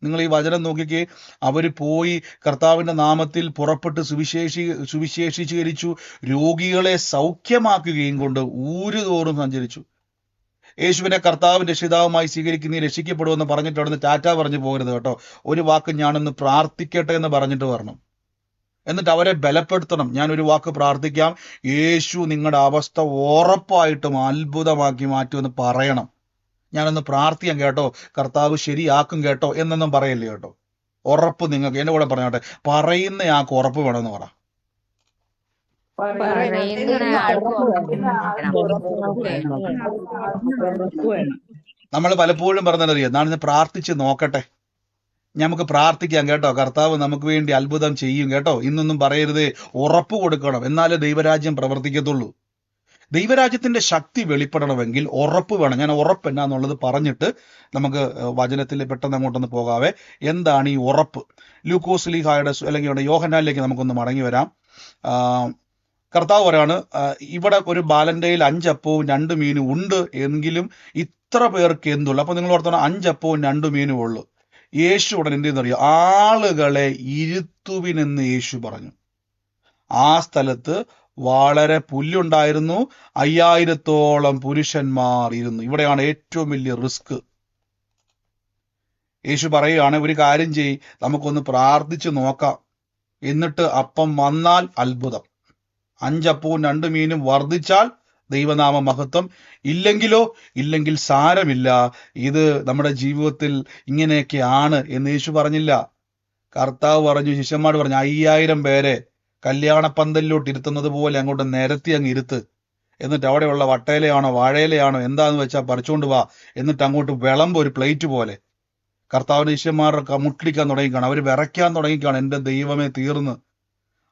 നിങ്ങൾ ഈ വചനം നോക്കിക്കേ, അവര് പോയി കർത്താവിന്റെ നാമത്തിൽ പുറപ്പെട്ട് സുവിശേഷീകരിച്ചു, രോഗികളെ സൗഖ്യമാക്കുകയും കൊണ്ട് ഊരുതോറും സഞ്ചരിച്ചു. യേശുവിനെ കർത്താവിന്റെ രക്ഷിതാവുമായി സ്വീകരിക്കുന്ന നീ രക്ഷിക്കപ്പെടുമെന്ന് പറഞ്ഞിട്ട് അവിടുന്ന് ടാറ്റ പറഞ്ഞു പോകരുത് കേട്ടോ. ഒരു വാക്ക് ഞാനൊന്ന് പ്രാർത്ഥിക്കട്ടെ എന്ന് പറഞ്ഞിട്ട് വരണം. എന്നിട്ട് അവരെ ബലപ്പെടുത്തണം. ഞാനൊരു വാക്ക് പ്രാർത്ഥിക്കാം, യേശു നിങ്ങളുടെ അവസ്ഥ ഉറപ്പായിട്ടും അത്ഭുതമാക്കി മാറ്റുമെന്ന് പറയണം. ഞാനൊന്ന് പ്രാർത്ഥിക്കാം കേട്ടോ, കർത്താവ് ശരിയാക്കും കേട്ടോ എന്നൊന്നും പറയല്ലേ കേട്ടോ. ഉറപ്പ് നിങ്ങൾക്ക് എന്റെ കൂടെ പറഞ്ഞോട്ടെ, പറയുന്ന ആൾക്ക് ഉറപ്പ് വേണമെന്ന് പറ. നമ്മൾ പലപ്പോഴും പറഞ്ഞറിയാം, നാളിന്ന് പ്രാർത്ഥിച്ച് നോക്കട്ടെ, നമുക്ക് പ്രാർത്ഥിക്കാം കേട്ടോ, കർത്താവ് നമുക്ക് വേണ്ടി അത്ഭുതം ചെയ്യും കേട്ടോ, ഇന്നൊന്നും പറയരുതേ. ഉറപ്പ് കൊടുക്കണം, എന്നാലേ ദൈവരാജ്യം പ്രവർത്തിക്കത്തുള്ളൂ. ദൈവരാജ്യത്തിന്റെ ശക്തി വെളിപ്പെടണമെങ്കിൽ ഉറപ്പ് വേണം. ഞാൻ ഉറപ്പ് എന്നാന്നുള്ളത് പറഞ്ഞിട്ട് നമുക്ക് വചനത്തിൽ പെട്ടെന്ന് അങ്ങോട്ടൊന്ന് പോകാവേ. എന്താണ് ഈ ഉറപ്പ്? ലൂക്കോസ് ലീഹായുടെ അല്ലെങ്കിൽ യോഹന്നാനിലേക്ക് നമുക്കൊന്ന് മടങ്ങി വരാം. കർത്താവ് പറയാണ്, ഇവിടെ ഒരു ബാലന്റയിൽ 5 അപ്പവും 2 മീനും ഉണ്ട്, എങ്കിലും ഇത്ര പേർക്ക് എന്തുള്ളൂ? അപ്പൊ നിങ്ങൾ ഓർത്തണം, 5 അപ്പവും 2 മീനും ഉള്ളു. യേശു ഉടൻ എന്ത് ചെയ്യുന്നറിയോ? ആളുകളെ ഇരുത്തുവിനെന്ന് യേശു പറഞ്ഞു. ആ സ്ഥലത്ത് വളരെ പുല്ലുണ്ടായിരുന്നു, 5000-ഓളം പുരുഷന്മാർ ഇരുന്നു. ഇവിടെയാണ് ഏറ്റവും വലിയ റിസ്ക്. യേശു പറയുകയാണ്, ഒരു കാര്യം ചെയ്യ്, നമുക്കൊന്ന് പ്രാർത്ഥിച്ചു നോക്കാം, എന്നിട്ട് അപ്പം വന്നാൽ അത്ഭുതം, 5 അപ്പവും 2 മീനും വർദ്ധിച്ചാൽ ദൈവനാമ മഹത്വം. ഇല്ലെങ്കിൽ സാരമില്ല, ഇത് നമ്മുടെ ജീവിതത്തിൽ ഇങ്ങനെയൊക്കെയാണ് എന്ന് യേശു പറഞ്ഞില്ല. കർത്താവ് പറഞ്ഞു, ശിഷ്യന്മാർ പറഞ്ഞു, 5000 പേരെ കല്യാണപ്പന്തലിലോട്ട് ഇരുത്തുന്നത് പോലെ അങ്ങോട്ട് നിരത്തി അങ്ങ് ഇരുത്ത്. എന്നിട്ട് അവിടെയുള്ള വട്ടയിലയാണോ വാഴയിലയാണോ എന്താന്ന് വെച്ചാൽ പറിച്ചുകൊണ്ട് വാ. എന്നിട്ട് അങ്ങോട്ട് വിളമ്പ് ഒരു പ്ലേറ്റ് പോലെ. കർത്താവിന്റെ ശിഷ്യന്മാരൊക്കെ മുട്ടിടിക്കാൻ തുടങ്ങിക്കാണ്, അവർ വിറയ്ക്കാൻ തുടങ്ങിക്കാണ്. എന്റെ ദൈവമേ, തീർന്ന്.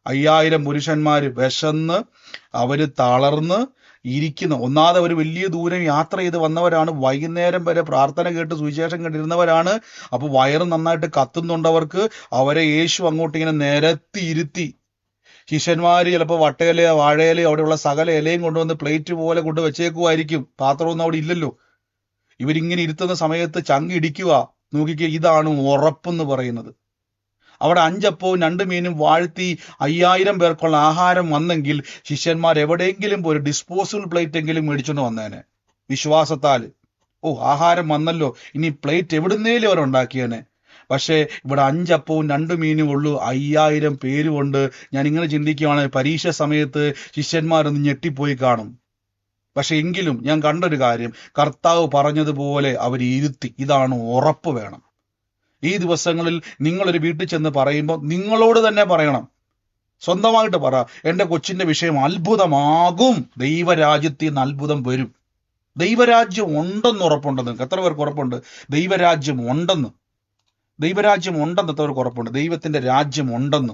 5000 പുരുഷന്മാര് വിശന്ന് അവര് തളർന്ന് ഇരിക്കുന്നു. ഒന്നാമത് അവർ വലിയ ദൂരം യാത്ര ചെയ്ത് വന്നവരാണ്, വൈകുന്നേരം വരെ പ്രാർത്ഥന കേട്ട് സുവിശേഷം കണ്ടിരുന്നവരാണ്. അപ്പൊ വയറ് നന്നായിട്ട് കത്തുന്നുണ്ടവർക്ക്. അവരെ യേശു അങ്ങോട്ട് ഇങ്ങനെ നിരത്തി ഇരുത്തി. ശിഷ്യന്മാര് ചിലപ്പോൾ വട്ടയിലയോ വാഴയിലയോ അവിടെയുള്ള സകല ഇലയും കൊണ്ടുവന്ന് പ്ലേറ്റ് പോലെ കൊണ്ട് വെച്ചേക്കുമായിരിക്കും. പാത്രമൊന്നും അവിടെ ഇല്ലല്ലോ. ഇവരിങ്ങനെ ഇരുത്തുന്ന സമയത്ത് ചങ്ക് ഇടിക്കുക. നോക്കിക്കേ, ഇതാണ് ഉറപ്പെന്ന് പറയുന്നത്. അവിടെ 5 അപ്പവും 2 മീനും വാഴ്ത്തി 5000 പേർക്കുള്ള ആഹാരം വന്നെങ്കിൽ ശിഷ്യന്മാർ എവിടെയെങ്കിലും ഒരു ഡിസ്പോസിബിൾ പ്ലേറ്റ് എങ്കിലും മേടിച്ചോണ്ട് വന്നേനെ. വിശ്വാസത്താൽ ആഹാരം വന്നല്ലോ, ഇനി പ്ലേറ്റ് എവിടുന്നേലും അവർ ഉണ്ടാക്കിയേനെ. പക്ഷേ ഇവിടെ 5 അപ്പവും 2 മീനും ഉള്ളൂ, 5000 പേരുകൊണ്ട്. ഞാൻ ഇങ്ങനെ ചിന്തിക്കുകയാണ്, പരീക്ഷ സമയത്ത് ശിഷ്യന്മാരൊന്ന് ഞെട്ടിപ്പോയി കാണും. പക്ഷെ എങ്കിലും ഞാൻ കണ്ടൊരു കാര്യം, കർത്താവ് പറഞ്ഞതുപോലെ അവർ ഇരുത്തി. ഇതാണ് ഉറപ്പ് വേണം. ഈ ദിവസങ്ങളിൽ നിങ്ങളൊരു വീട്ടിൽ ചെന്ന് പറയുമ്പോൾ നിങ്ങളോട് തന്നെ പറയണം, സ്വന്തമായിട്ട് പറ, എന്റെ കൊച്ചിന്റെ വിഷയം അത്ഭുതമാകും. ദൈവരാജ്യത്തിൽ നിന്ന് അത്ഭുതം വരും. ദൈവരാജ്യം ഉണ്ടെന്ന് ഉറപ്പുണ്ട് നിങ്ങൾക്ക്? എത്ര പേർക്ക് ഉറപ്പുണ്ട് ദൈവരാജ്യം ഉണ്ടെന്ന്? ദൈവരാജ്യം ഉണ്ടെന്ന് എത്ര പേർക്ക് ഉറപ്പുണ്ട്? ദൈവത്തിന്റെ രാജ്യം ഉണ്ടെന്ന്.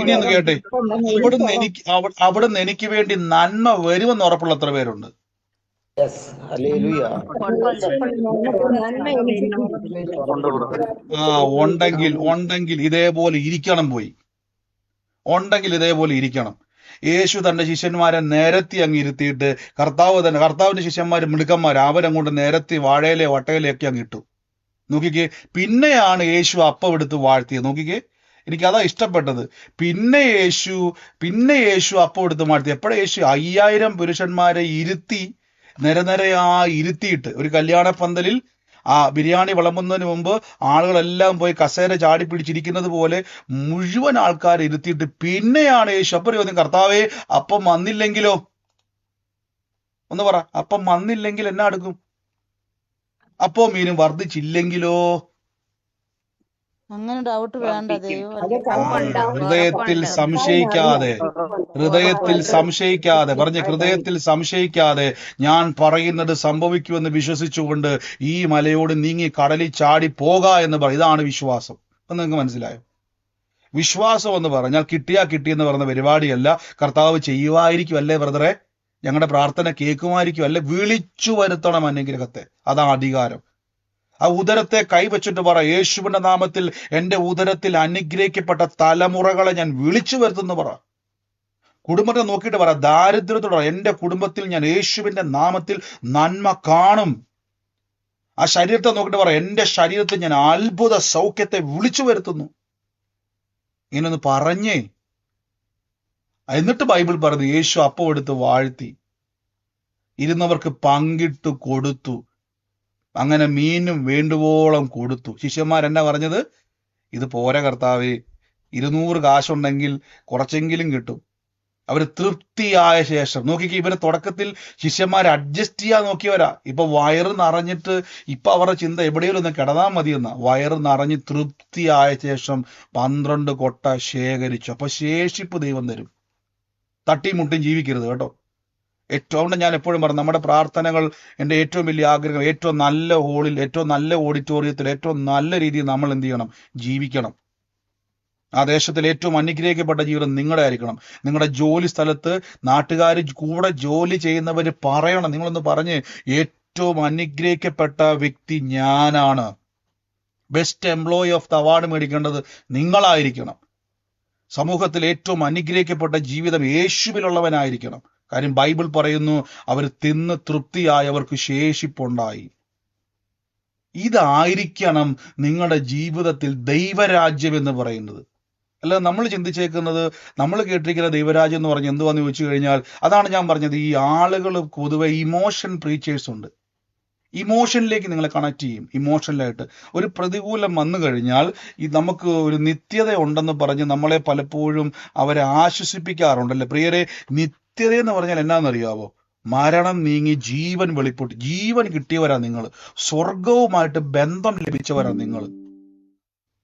ഇനി ഒന്ന് കേട്ടെ, അവിടുന്ന് എനിക്ക് വേണ്ടി നന്മ വരുമെന്ന് ഉറപ്പുള്ള എത്ര പേരുണ്ട്? ഉണ്ടെങ്കിൽ ഇതേപോലെ ഇരിക്കണം. ഉണ്ടെങ്കിൽ ഇതേപോലെ ഇരിക്കണം. യേശു തന്റെ ശിഷ്യന്മാരെ നിരത്തി അങ്ങ് ഇരുത്തിയിട്ട് കർത്താവിന്റെ ശിഷ്യന്മാര് മിടുക്കന്മാർ, അവരങ്ങോട്ട് നിരത്തി വാഴയിലെ വട്ടയിലൊക്കെ അങ്ങ് ഇട്ടു. നോക്കിക്കേ, പിന്നെയാണ് യേശു അപ്പം എടുത്ത് വാഴ്ത്തിയത്. നോക്കിക്കേ, എനിക്കതാ ഇഷ്ടപ്പെട്ടത്. പിന്നെ യേശു അപ്പം എടുത്ത് വാഴ്ത്തി. എപ്പോഴാ യേശു 5000 പുരുഷന്മാരെ ഇരുത്തി ഇരുത്തിയിട്ട് ഒരു കല്യാണ പന്തലിൽ ബിരിയാണി വിളമ്പുന്നതിന് മുമ്പ് ആളുകളെല്ലാം പോയി കസേര ചാടി പിടിച്ചിരിക്കുന്നത് പോലെ മുഴുവൻ ആൾക്കാരെ ഇരുത്തിയിട്ട് പിന്നെയാണ് യേശു അപ്പം ചോദിക്കും, കർത്താവേ, അപ്പം വന്നില്ലെങ്കിലോ? ഒന്ന് പറ, അപ്പം വന്നില്ലെങ്കിൽ എന്നാ എടുക്കും? അപ്പം മീനും വർദ്ധിച്ചില്ലെങ്കിലോ? അങ്ങനെ ഡൗട്ട് വേണ്ട. ഹൃദയത്തിൽ സംശയിക്കാതെ പറഞ്ഞ ഹൃദയത്തിൽ സംശയിക്കാതെ ഞാൻ പറയുന്നത് സംഭവിക്കുമെന്ന് വിശ്വസിച്ചുകൊണ്ട് ഈ മലയോട് നീങ്ങി കടലിൽ ചാടി പോക എന്ന് പറയും. ഇതാണ് വിശ്വാസം. എന്ന് നിങ്ങൾക്ക് മനസ്സിലായോ? വിശ്വാസം എന്ന് പറഞ്ഞാൽ കിട്ടിയെന്ന് പറയുന്ന പരിപാടിയല്ല. കർത്താവ് ചെയ്യുമായിരിക്കും അല്ലേ ബ്രദറെ? ഞങ്ങളുടെ പ്രാർത്ഥന കേൾക്കുമായിരിക്കും അല്ലെ? വിളിച്ചു വരുത്തണം അനുഗ്രഹത്തെ. അതാണ് അധികാരം. ആ ഉദരത്തെ കൈവച്ചിട്ട് പറ, യേശുവിന്റെ നാമത്തിൽ എന്റെ ഉദരത്തിൽ അനുഗ്രഹിക്കപ്പെട്ട തലമുറകളെ ഞാൻ വിളിച്ചു വരുത്തുന്നു പറ. കുടുംബത്തെ നോക്കിയിട്ട് പറ, ദാരിദ്ര്യത്തോടെ എന്റെ കുടുംബത്തിൽ ഞാൻ യേശുവിന്റെ നാമത്തിൽ നന്മ കാണും. ആ ശരീരത്തെ നോക്കിയിട്ട് പറ, എന്റെ ശരീരത്തിൽ ഞാൻ അത്ഭുത സൗഖ്യത്തെ വിളിച്ചു വരുത്തുന്നു. ഇങ്ങനൊന്ന് പറഞ്ഞേ. എന്നിട്ട് ബൈബിൾ പറയുന്നു, യേശു അപ്പം എടുത്ത് വാഴ്ത്തി ഇരുന്നവർക്ക് പങ്കിട്ട് കൊടുത്തു. അങ്ങനെ മീനും വേണ്ടുവോളം കൊടുത്തു. ശിഷ്യന്മാരെന്നാ പറഞ്ഞത്? ഇത് പോരാ കർത്താവേ, 200 കാശുണ്ടെങ്കിൽ കുറച്ചെങ്കിലും കിട്ടും. അവർ തൃപ്തിയായ ശേഷം നോക്കിക്കേ, ഇവരെ തുടക്കത്തിൽ ശിഷ്യന്മാരെ അഡ്ജസ്റ്റ് ചെയ്യാൻ നോക്കിയവരാ. ഇപ്പൊ വയറ് നിറഞ്ഞിട്ട് ഇപ്പൊ അവരുടെ ചിന്ത എവിടെയെങ്കിലും ഒന്ന് കിടന്നാൽ മതിയെന്ന. വയറ് നിറഞ്ഞ് തൃപ്തിയായ ശേഷം 12 കൊട്ട ശേഖരിച്ചു. അപ്പൊ ശേഷിപ്പ് ദൈവം തരും. തട്ടിമുട്ടും ജീവിക്കരുത് കേട്ടോ. ഏറ്റവും ഞാൻ എപ്പോഴും പറഞ്ഞു, നമ്മുടെ പ്രാർത്ഥനകൾ എൻ്റെ ഏറ്റവും വലിയ ആഗ്രഹം, ഏറ്റവും നല്ല ഹോളിൽ, ഏറ്റവും നല്ല ഓഡിറ്റോറിയത്തിൽ, ഏറ്റവും നല്ല രീതിയിൽ നമ്മൾ എന്ത് ചെയ്യണം? ജീവിക്കണം. ആ ദേശത്തിൽ ഏറ്റവും അനുഗ്രഹിക്കപ്പെട്ട ജീവിതം നിങ്ങളുടെ ആയിരിക്കണം. നിങ്ങളുടെ ജോലി സ്ഥലത്ത് നാട്ടുകാർ കൂടെ ജോലി ചെയ്യുന്നവർ പറയണം, നിങ്ങളൊന്ന് പറഞ്ഞ്, ഏറ്റവും അനുഗ്രഹിക്കപ്പെട്ട വ്യക്തി ഞാനാണ്. Best employee of the award മേടിക്കേണ്ടത് നിങ്ങളായിരിക്കണം. സമൂഹത്തിൽ ഏറ്റവും അനുഗ്രഹിക്കപ്പെട്ട ജീവിതം യേശുവിലുള്ളവനായിരിക്കണം. കാര്യം ബൈബിൾ പറയുന്നു, അവർ തിന്ന് തൃപ്തിയായവർക്ക് ശേഷിപ്പുണ്ടായി. ഇതായിരിക്കണം നിങ്ങളുടെ ജീവിതത്തിൽ ദൈവരാജ്യം എന്ന് പറയുന്നത്. അല്ല നമ്മൾ ചിന്തിച്ചേക്കുന്നത്, നമ്മൾ കേട്ടിരിക്കുന്ന ദൈവരാജ്യം എന്ന് പറഞ്ഞ് എന്തുവാന്ന് ചോദിച്ചു കഴിഞ്ഞാൽ, അതാണ് ഞാൻ പറഞ്ഞത്, ഈ ആളുകൾ പൊതുവെ ഇമോഷൻ പ്രീച്ചേഴ്സ് ഉണ്ട്. ഇമോഷനിലേക്ക് നിങ്ങളെ കണക്ട് ചെയ്യും. ഇമോഷണലായിട്ട് ഒരു പ്രതികൂലം വന്നു കഴിഞ്ഞാൽ നമുക്ക് ഒരു നിത്യത ഉണ്ടെന്ന് പറഞ്ഞ് നമ്മളെ പലപ്പോഴും അവരെ ആശ്വസിപ്പിക്കാറുണ്ടല്ലേ പ്രിയരെ. നിത്യത എന്ന് പറഞ്ഞാൽ എന്നാണെന്നറിയാവോ? മരണം നീങ്ങി ജീവൻ വെളിപ്പെട്ട് ജീവൻ കിട്ടിയവരാ നിങ്ങൾ. സ്വർഗവുമായിട്ട് ബന്ധം ലഭിച്ചവരാ നിങ്ങൾ.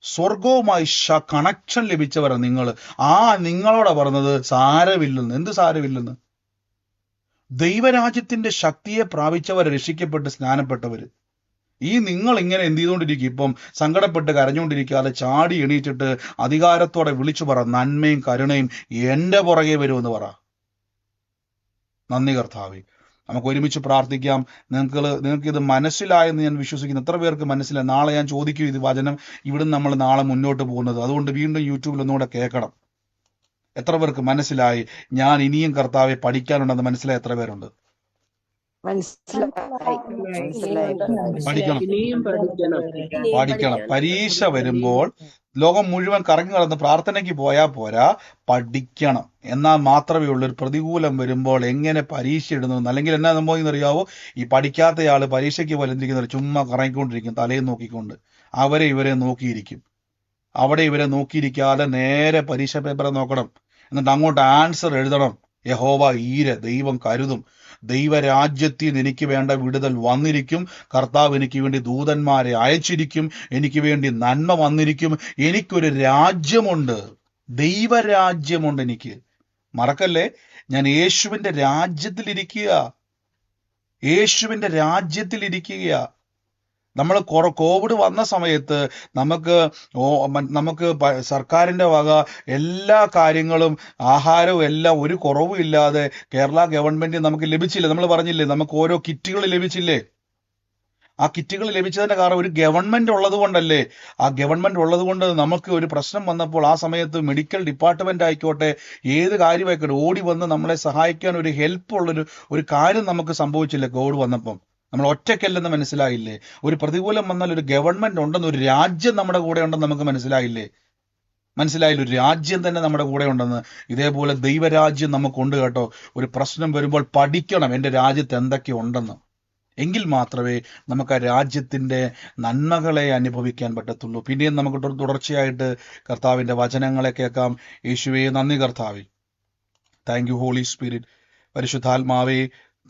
സ്വർഗവുമായി കണക്ഷൻ ലഭിച്ചവരാ നിങ്ങൾ. നിങ്ങളോടാ പറഞ്ഞത് സാരമില്ലെന്ന്. എന്ത് സാരമില്ലെന്ന്? ദൈവരാജ്യത്തിന്റെ ശക്തിയെ പ്രാപിച്ചവർ, രക്ഷിക്കപ്പെട്ട് സ്നാനപ്പെട്ടവര്. നിങ്ങൾ ഇങ്ങനെ എന്ത് ചെയ്തുകൊണ്ടിരിക്കും? ഇപ്പം സങ്കടപ്പെട്ട് കരഞ്ഞുകൊണ്ടിരിക്കാതെ ചാടി എണീറ്റിട്ട് അധികാരത്തോടെ വിളിച്ചു പറ, നന്മയും കരുണയും എന്റെ പുറകെ വരുമെന്ന് പറ. നന്ദി കർത്താവേ. നമുക്ക് ഒരുമിച്ച് പ്രാർത്ഥിക്കാം. നിങ്ങൾക്ക് ഇത് മനസ്സിലായെന്ന് ഞാൻ വിശ്വസിക്കുന്നു. എത്ര പേർക്ക് മനസ്സിലായി? നാളെ ഞാൻ ചോദിക്കും ഇത് വചനം ഇവിടുന്ന് നമ്മൾ നാളെ മുന്നോട്ട് പോകുന്നത്. അതുകൊണ്ട് വീണ്ടും യൂട്യൂബിൽ ഒന്നുകൂടെ കേൾക്കണം. എത്ര പേർക്ക് മനസ്സിലായി? ഞാൻ ഇനിയും കർത്താവെ പഠിക്കാനുണ്ടെന്ന് മനസ്സിലായി എത്ര പേരുണ്ട്? പഠിക്കണം. പരീക്ഷ വരുമ്പോൾ ലോകം മുഴുവൻ കറങ്ങി നടന്ന് പ്രാർത്ഥനയ്ക്ക് പോയാൽ പോരാ, പഠിക്കണം. എന്നാൽ മാത്രമേ ഉള്ളൂ ഒരു പ്രതികൂലം വരുമ്പോൾ എങ്ങനെ പരീക്ഷ ഇടുന്നു. അല്ലെങ്കിൽ എന്നാ സംഭവിക്കുന്ന അറിയാവോ? ഈ പഠിക്കാത്തയാള് പരീക്ഷയ്ക്ക് പോലെ എന്തിരിക്കുന്നത്? ചുമ്മാ കറങ്ങിക്കൊണ്ടിരിക്കും, തലയിൽ നോക്കിക്കൊണ്ട്. ഇവരെ നോക്കിയിരിക്കും. അവിടെ ഇവരെ നോക്കിയിരിക്കാതെ നേരെ പരീക്ഷ പേപ്പറെ നോക്കണം. എന്നിട്ട് അങ്ങോട്ട് ആൻസർ എഴുതണം. യഹോവ ഈരെ, ദൈവം കരുതും. ദൈവരാജ്യത്തിൽ നിന്ന് എനിക്ക് വേണ്ട വിടുതൽ വന്നിരിക്കും. കർത്താവ് എനിക്ക് വേണ്ടി ദൂതന്മാരെ അയച്ചിരിക്കും. എനിക്ക് വേണ്ടി നന്മ വന്നിരിക്കും. എനിക്കൊരു രാജ്യമുണ്ട്, ദൈവരാജ്യമുണ്ട് എനിക്ക്. മറക്കല്ലേ, ഞാൻ യേശുവിന്റെ രാജ്യത്തിലിരിക്കുക. യേശുവിന്റെ രാജ്യത്തിലിരിക്കുക. നമ്മൾ കോവിഡ് വന്ന സമയത്ത് നമുക്ക് സർക്കാരിന്റെ വക എല്ലാ കാര്യങ്ങളും, ആഹാരവും എല്ലാം ഒരു കുറവും ഇല്ലാതെ കേരള ഗവൺമെന്റ് നമുക്ക് ലഭിച്ചില്ലേ? നമ്മൾ പറഞ്ഞില്ലേ, നമുക്ക് ഓരോ കിറ്റുകൾ ലഭിച്ചില്ലേ? ആ കിറ്റുകൾ ലഭിച്ചതിന്റെ കാരണം ഒരു ഗവൺമെന്റ് ഉള്ളത് കൊണ്ടല്ലേ. ആ ഗവൺമെന്റ് ഉള്ളത് കൊണ്ട് നമുക്ക് ഒരു പ്രശ്നം വന്നപ്പോൾ ആ സമയത്ത് മെഡിക്കൽ ഡിപ്പാർട്ട്മെന്റ് ആയിക്കോട്ടെ, ഏത് കാര്യമായിക്കോട്ടെ, ഓടി വന്ന് നമ്മളെ സഹായിക്കാൻ ഒരു ഹെൽപ്പ് ഉള്ളൊരു കാര്യം നമുക്ക് സംഭവിച്ചില്ലേ കോവിഡ് വന്നപ്പം? നമ്മൾ ഒറ്റയ്ക്കല്ലെന്ന് മനസ്സിലായില്ലേ? ഒരു പ്രതികൂലം വന്നാൽ ഒരു ഗവൺമെന്റ് ഉണ്ടെന്ന്, ഒരു രാജ്യം നമ്മുടെ കൂടെ ഉണ്ടെന്ന് നമുക്ക് മനസ്സിലായില്ലേ? ഒരു രാജ്യം തന്നെ നമ്മുടെ കൂടെ ഉണ്ടെന്ന്. ഇതേപോലെ ദൈവരാജ്യം നമുക്കുണ്ട് കേട്ടോ. ഒരു പ്രശ്നം വരുമ്പോൾ പഠിക്കണം എൻ്റെ രാജ്യത്ത് എന്തൊക്കെ ഉണ്ടെന്ന്. എങ്കിൽ മാത്രമേ നമുക്ക് ആ രാജ്യത്തിന്റെ നന്മകളെ അനുഭവിക്കാൻ പറ്റത്തുള്ളൂ. പിന്നെയും നമുക്ക് തുടർച്ചയായിട്ട് കർത്താവിന്റെ വചനങ്ങളെ കേൾക്കാം. യേശുവേ നന്ദി കർത്താവേ. Thank you holy spirit. പരിശുദ്ധാത്മാവേ,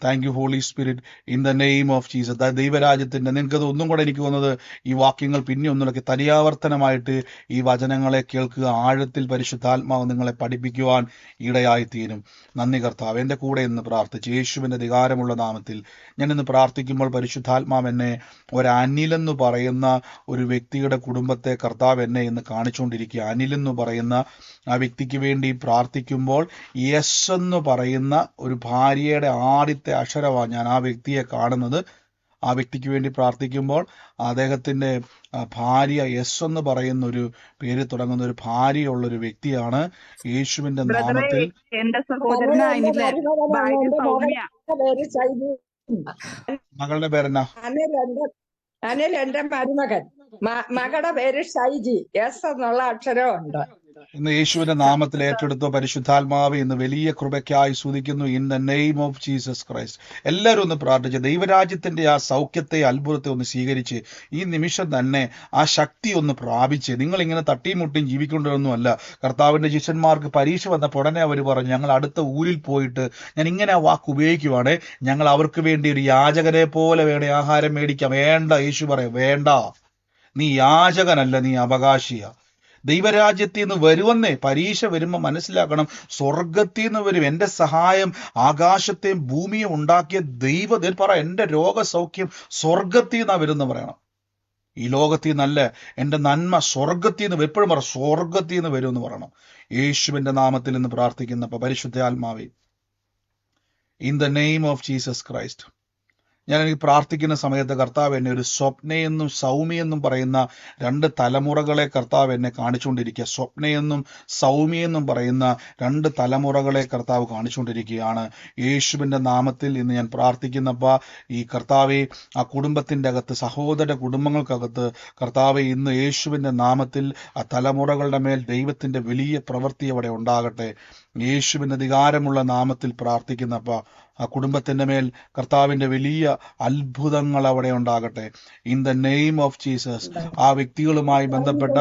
thank you holy spirit, in the name of Jesus. ദൈവരാജ്യത്തിന്റെ, നിങ്ങൾക്കത് ഒന്നും കൂടെ എനിക്ക് തോന്നുന്നത് ഈ വാക്യങ്ങൾ പിന്നെ ഒന്നുകൂടെ തനിയാവർത്തനമായിട്ട് ഈ വചനങ്ങളെ കേൾക്കുക. ആഴത്തിൽ പരിശുദ്ധാത്മാവ് നിങ്ങളെ പഠിപ്പിക്കുവാൻ ഇടയായിത്തീരും. നന്ദി കർത്താവ്. എൻ്റെ കൂടെ ഇന്ന് പ്രാർത്ഥിച്ച് യേശുവിൻ്റെ അധികാരമുള്ള നാമത്തിൽ ഞാൻ ഇന്ന് പ്രാർത്ഥിക്കുമ്പോൾ പരിശുദ്ധാത്മാവ് എന്നെ ഒരനിലെന്ന് പറയുന്ന ഒരു വ്യക്തിയുടെ കുടുംബത്തെ കർത്താവ് എന്നെ ഇന്ന് കാണിച്ചുകൊണ്ടിരിക്കുക. അനിലെന്ന് പറയുന്ന ആ വ്യക്തിക്ക് വേണ്ടി പ്രാർത്ഥിക്കുമ്പോൾ യെസ് എന്ന് പറയുന്ന ഒരു ഭാര്യയുടെ ആദ്യത്തെ അക്ഷരമാണ് ഞാൻ ആ വ്യക്തിയെ കാണുന്നത്. ആ വ്യക്തിക്ക് വേണ്ടി പ്രാർത്ഥിക്കുമ്പോൾ അദ്ദേഹത്തിന്റെ ഭാര്യ യെസ് എന്ന് പറയുന്ന ഒരു പേര് തുടങ്ങുന്ന ഒരു ഭാര്യയുള്ളൊരു വ്യക്തിയാണ്. യേശുവിന്റെ നാമത്തിൽ എന്റെ സഹോദരനായില്ലേ മകളുടെ പേരെന്നാ? അനിൽ എന്റെ മരുമകൻ. മകളുടെ പേര് ഷൈജി. എസ് എന്നുള്ള അക്ഷരമുണ്ട്. ഇന്ന് യേശുവിന്റെ നാമത്തിൽ ഏറ്റെടുത്ത പരിശുദ്ധാത്മാവെ ഇന്ന് വലിയ കൃപയ്ക്കായി സ്തുതിക്കുന്നു. In the name of Jesus Christ. എല്ലാവരും ഒന്ന് പ്രാർത്ഥിച്ച് ദൈവരാജ്യത്തിന്റെ ആ സൗഖ്യത്തെ, അത്ഭുതത്തെ ഒന്ന് സ്വീകരിച്ച് ഈ നിമിഷം തന്നെ ആ ശക്തി ഒന്ന് പ്രാപിച്ച്. നിങ്ങൾ ഇങ്ങനെ തട്ടിയും മുട്ടിയും ജീവിക്കൊണ്ടൊന്നുമല്ല. കർത്താവിന്റെ ശിഷ്യന്മാർക്ക് പരീക്ഷ വന്നപ്പോൾ ഉടനെ അവർ പറഞ്ഞു, ഞങ്ങൾ അടുത്ത ഊരിൽ പോയിട്ട്, ഞാൻ ഇങ്ങനെ ആ വാക്ക് ഉപയോഗിക്കുവാണ്, ഞങ്ങൾ അവർക്ക് വേണ്ടി ഒരു യാചകനെ പോലെ വേണേ ആഹാരം മേടിക്കാം. വേണ്ട, യേശു പറയാം, വേണ്ട, നീ യാചകനല്ല, നീ അവകാശിയാ. ദൈവരാജ്യത്തിൽ നിന്ന് വരുവന്നേ. പരീക്ഷ വരുമ്പോൾ മനസ്സിലാക്കണം, സ്വർഗത്തിൽ നിന്ന് വരും. എൻ്റെ സഹായം ആകാശത്തെയും ഭൂമിയും ഉണ്ടാക്കിയ ദൈവത്തിൽ പറ, എൻ്റെ രോഗസൗഖ്യം സ്വർഗത്തിൽ നിന്നാ വരുന്ന പറയണം. ഈ ലോകത്തിൽ നിന്നല്ല, എൻ്റെ നന്മ സ്വർഗത്തിൽ നിന്ന്, എപ്പോഴും പറ സ്വർഗത്തിൽ നിന്ന് വരും എന്ന് പറയണം. യേശുവിന്റെ നാമത്തിൽ നിന്ന് പ്രാർത്ഥിക്കുന്ന പരിശുദ്ധ ആത്മാവേ, in the name of Jesus Christ. ഞാൻ എനിക്ക് പ്രാർത്ഥിക്കുന്ന സമയത്ത് കർത്താവ് എന്നെ ഒരു സ്വപ്നയെന്നും സൗമ്യയെന്നും പറയുന്ന രണ്ട് തലമുറകളെ കർത്താവ് എന്നെ കാണിച്ചുകൊണ്ടിരിക്കുക. സ്വപ്നയെന്നും സൗമ്യയെന്നും പറയുന്ന രണ്ട് തലമുറകളെ കർത്താവ് കാണിച്ചുകൊണ്ടിരിക്കുകയാണ്. യേശുവിൻ്റെ നാമത്തിൽ ഇന്ന് ഞാൻ പ്രാർത്ഥിക്കുന്നപ്പോൾ ഈ കർത്താവെ ആ കുടുംബത്തിൻ്റെ അകത്ത്, സഹോദര കുടുംബങ്ങൾക്കകത്ത് കർത്താവെ ഇന്ന് യേശുവിൻ്റെ നാമത്തിൽ ആ തലമുറകളുടെ മേൽ ദൈവത്തിൻ്റെ വലിയ പ്രവൃത്തി അവിടെ ഉണ്ടാകട്ടെ. യേശുവിൻ്റെ അധികാരമുള്ള നാമത്തിൽ പ്രാർത്ഥിക്കുന്നപ്പോൾ ആ കുടുംബത്തിന്റെ മേൽ കർത്താവിന്റെ വലിയ അത്ഭുതങ്ങൾ അവിടെ ഉണ്ടാകട്ടെ. In the name of Jesus. ആ വ്യക്തികളുമായി ബന്ധപ്പെട്ട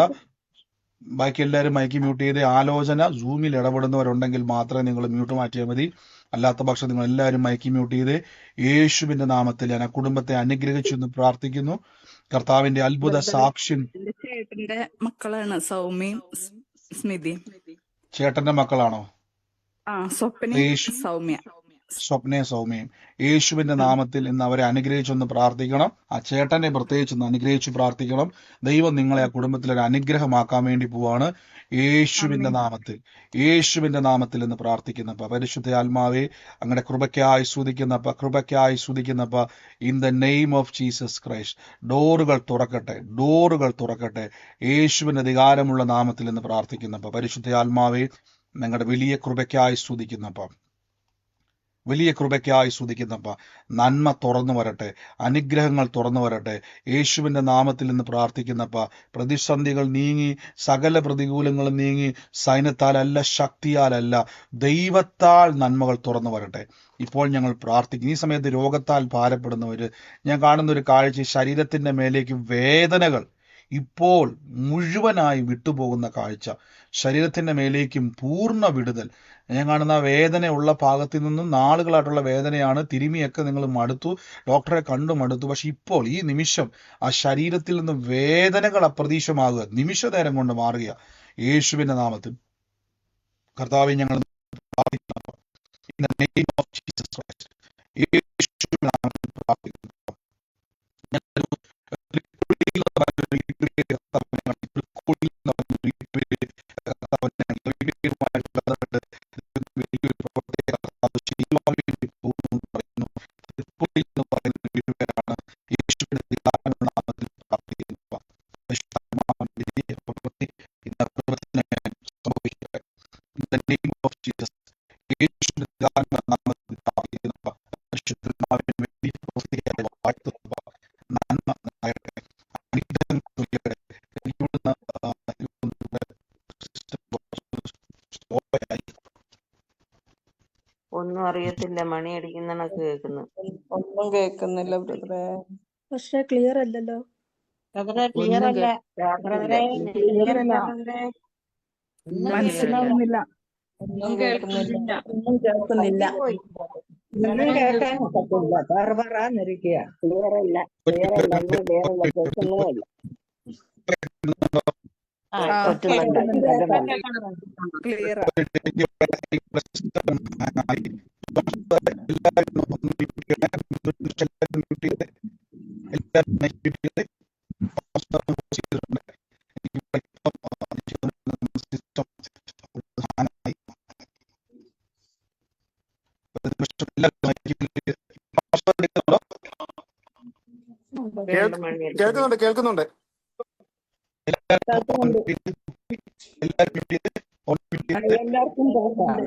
ബാക്കി എല്ലാവരും മൈക്ക് മ്യൂട്ട് ചെയ്ത് ആലോചന സൂമിൽ ഇടപെടുന്നവരുണ്ടെങ്കിൽ മാത്രമേ നിങ്ങൾ മ്യൂട്ട് മാറ്റിയാൽ മതി. അല്ലാത്ത പക്ഷം നിങ്ങൾ എല്ലാവരും മൈക്ക് മ്യൂട്ട് ചെയ്ത് യേശുവിന്റെ നാമത്തിൽ ഞാൻ ആ കുടുംബത്തെ അനുഗ്രഹിച്ചു എന്ന് പ്രാർത്ഥിക്കുന്നു. കർത്താവിന്റെ അത്ഭുത സാക്ഷ്യം. എന്റെ ചേട്ടന്റെ മക്കളാണ് സൗമ്യയും സ്മിതിയും. ചേട്ടന്റെ മക്കളാണോ? സ്വപ്നയും യേശു സൗമ്യ. സ്വപ്നയും സൗമ്യയും യേശുവിന്റെ നാമത്തിൽ ഇന്ന് അവരെ അനുഗ്രഹിച്ചൊന്ന് പ്രാർത്ഥിക്കണം. ആ ചേട്ടനെ പ്രത്യേകിച്ചൊന്ന് അനുഗ്രഹിച്ചു പ്രാർത്ഥിക്കണം. ദൈവം നിങ്ങളെ ആ കുടുംബത്തിൽ ഒരു അനുഗ്രഹമാക്കാൻ വേണ്ടി പോവാണ്. യേശുവിന്റെ നാമത്തിൽ, യേശുവിന്റെ നാമത്തിൽ എന്ന് പ്രാർത്ഥിക്കുന്നപ്പ പരിശുദ്ധ ആത്മാവെ അങ്ങയുടെ കൃപയ്ക്കായി സ്തുതിക്കുന്നപ്പ in the name of Jesus Christ ഡോറുകൾ തുറക്കട്ടെ യേശുവിന്റെ അധികാരമുള്ള നാമത്തിൽ എന്ന് പ്രാർത്ഥിക്കുന്നപ്പ പരിശുദ്ധ ആത്മാവെ നിങ്ങളുടെ വലിയ കൃപയ്ക്കായി സ്തുതിക്കുന്നപ്പ നന്മ തുറന്നു വരട്ടെ, അനുഗ്രഹങ്ങൾ തുറന്നു വരട്ടെ. യേശുവിന്റെ നാമത്തിൽ നിന്ന് പ്രാർത്ഥിക്കുന്നപ്പ പ്രതിസന്ധികൾ നീങ്ങി, സകല പ്രതികൂലങ്ങളും നീങ്ങി, സൈന്യത്താലല്ല, ശക്തിയാലല്ല, ദൈവത്താൽ നന്മകൾ തുറന്നു വരട്ടെ. ഇപ്പോൾ ഞങ്ങൾ പ്രാർത്ഥിക്കും. ഈ സമയത്ത് രോഗത്താൽ ഭാരപ്പെടുന്നവര്, ഞാൻ കാണുന്ന ഒരു കാഴ്ച, ശരീരത്തിന്റെ മേലേക്ക് വേദനകൾ ഇപ്പോൾ മുഴുവനായി വിട്ടുപോകുന്ന കാഴ്ച, ശരീരത്തിന്റെ മേലേക്കും പൂർണ്ണ വിടുതൽ. ഞാൻ കാണുന്ന വേദനയുള്ള ഭാഗത്തു നിന്നും നാളുകളായിട്ടുള്ള വേദനയാണ്. തിരുമിയൊക്കെ നിങ്ങൾ മടുത്തു, ഡോക്ടറെ കണ്ടു മടുത്തു. പക്ഷെ ഇപ്പോൾ ഈ നിമിഷം ആ ശരീരത്തിൽ നിന്ന് വേദനകൾ അപ്രതീക്ഷമാകുക, നിമിഷ നേരം കൊണ്ട് മാറുക. യേശുവിന്റെ നാമത്തിൽ കർത്താവെ ഞങ്ങൾ പ്രാർത്ഥിക്കുന്നു. In the name of Jesus Christ. യേശുവിന്റെ നാമത്തിൽ പ്രാർത്ഥിക്കുന്നു. ഒന്നും അറിയത്തില്ല, മണി അടിക്കുന്ന കേൾക്കുന്നു. ഒന്നും കേൾക്കുന്നില്ല ബ്രദറെ. പക്ഷെ ക്ലിയർ അല്ലല്ലോ. ബ്രദറെ ക്ലിയർ അല്ല. ബ്രദറെ ക്ലിയർ അല്ല, മനസ്സിലാവുന്നില്ല. ഒന്നും കേൾക്കുന്നില്ല. ഒന്നും കേൾക്കുന്നില്ല. പോയി. ഒന്നും കേൾക്കാൻ പറ്റില്ല. പറന്നിരിക്കുക. ക്ലിയറല്ല ഇനി വേറല്ല, കേൾക്കുന്നേ ഇല്ല. പറ്റുന്നുണ്ട്. ക്ലിയർ. കേൾക്കുന്നുണ്ട്. എല്ലാവർക്കും കേൾക്കാം.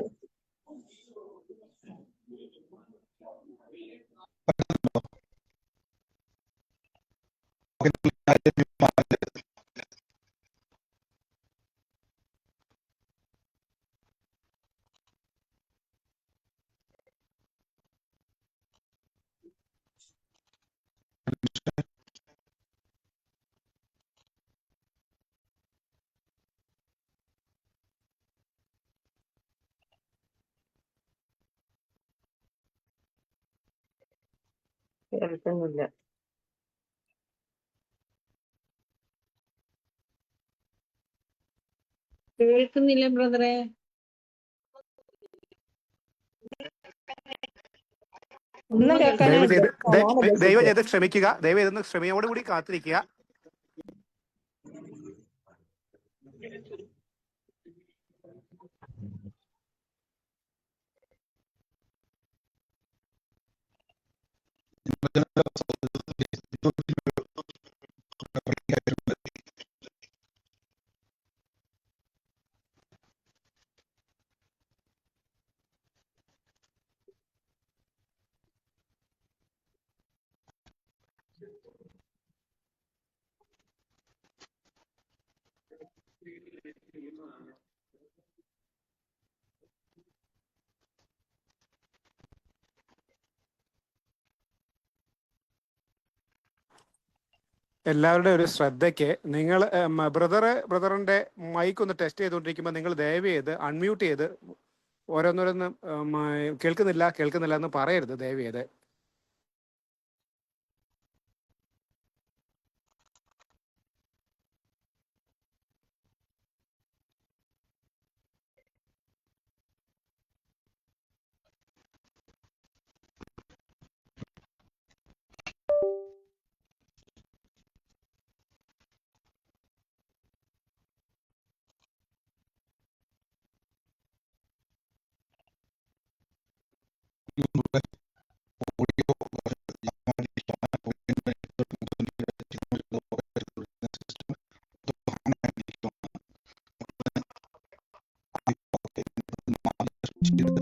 കേൾക്കുന്നില്ല. കേൾക്കുന്നില്ല ബ്രദറെ. ഒന്നും കേൾക്കാനേ ദയവ് ചെയ്ത് ക്ഷമിക്കുക. ദയവ് ചെയ്തൊന്ന് ക്ഷമയോടുകൂടി കാത്തിരിക്കുക. എല്ലാവരുടെ ഒരു ശ്രദ്ധയ്ക്ക്, നിങ്ങൾ ബ്രദറിന്റെ മൈക്ക് ഒന്ന് ടെസ്റ്റ് ചെയ്തുകൊണ്ടിരിക്കുമ്പോൾ നിങ്ങൾ ദയവ് ചെയ്ത് അൺമ്യൂട്ട് ചെയ്ത് ഓരോന്നോരോന്ന് കേൾക്കുന്നില്ല എന്ന് പറയരുത് ദയവ് ചെയ്ത്. ഓഡിയോ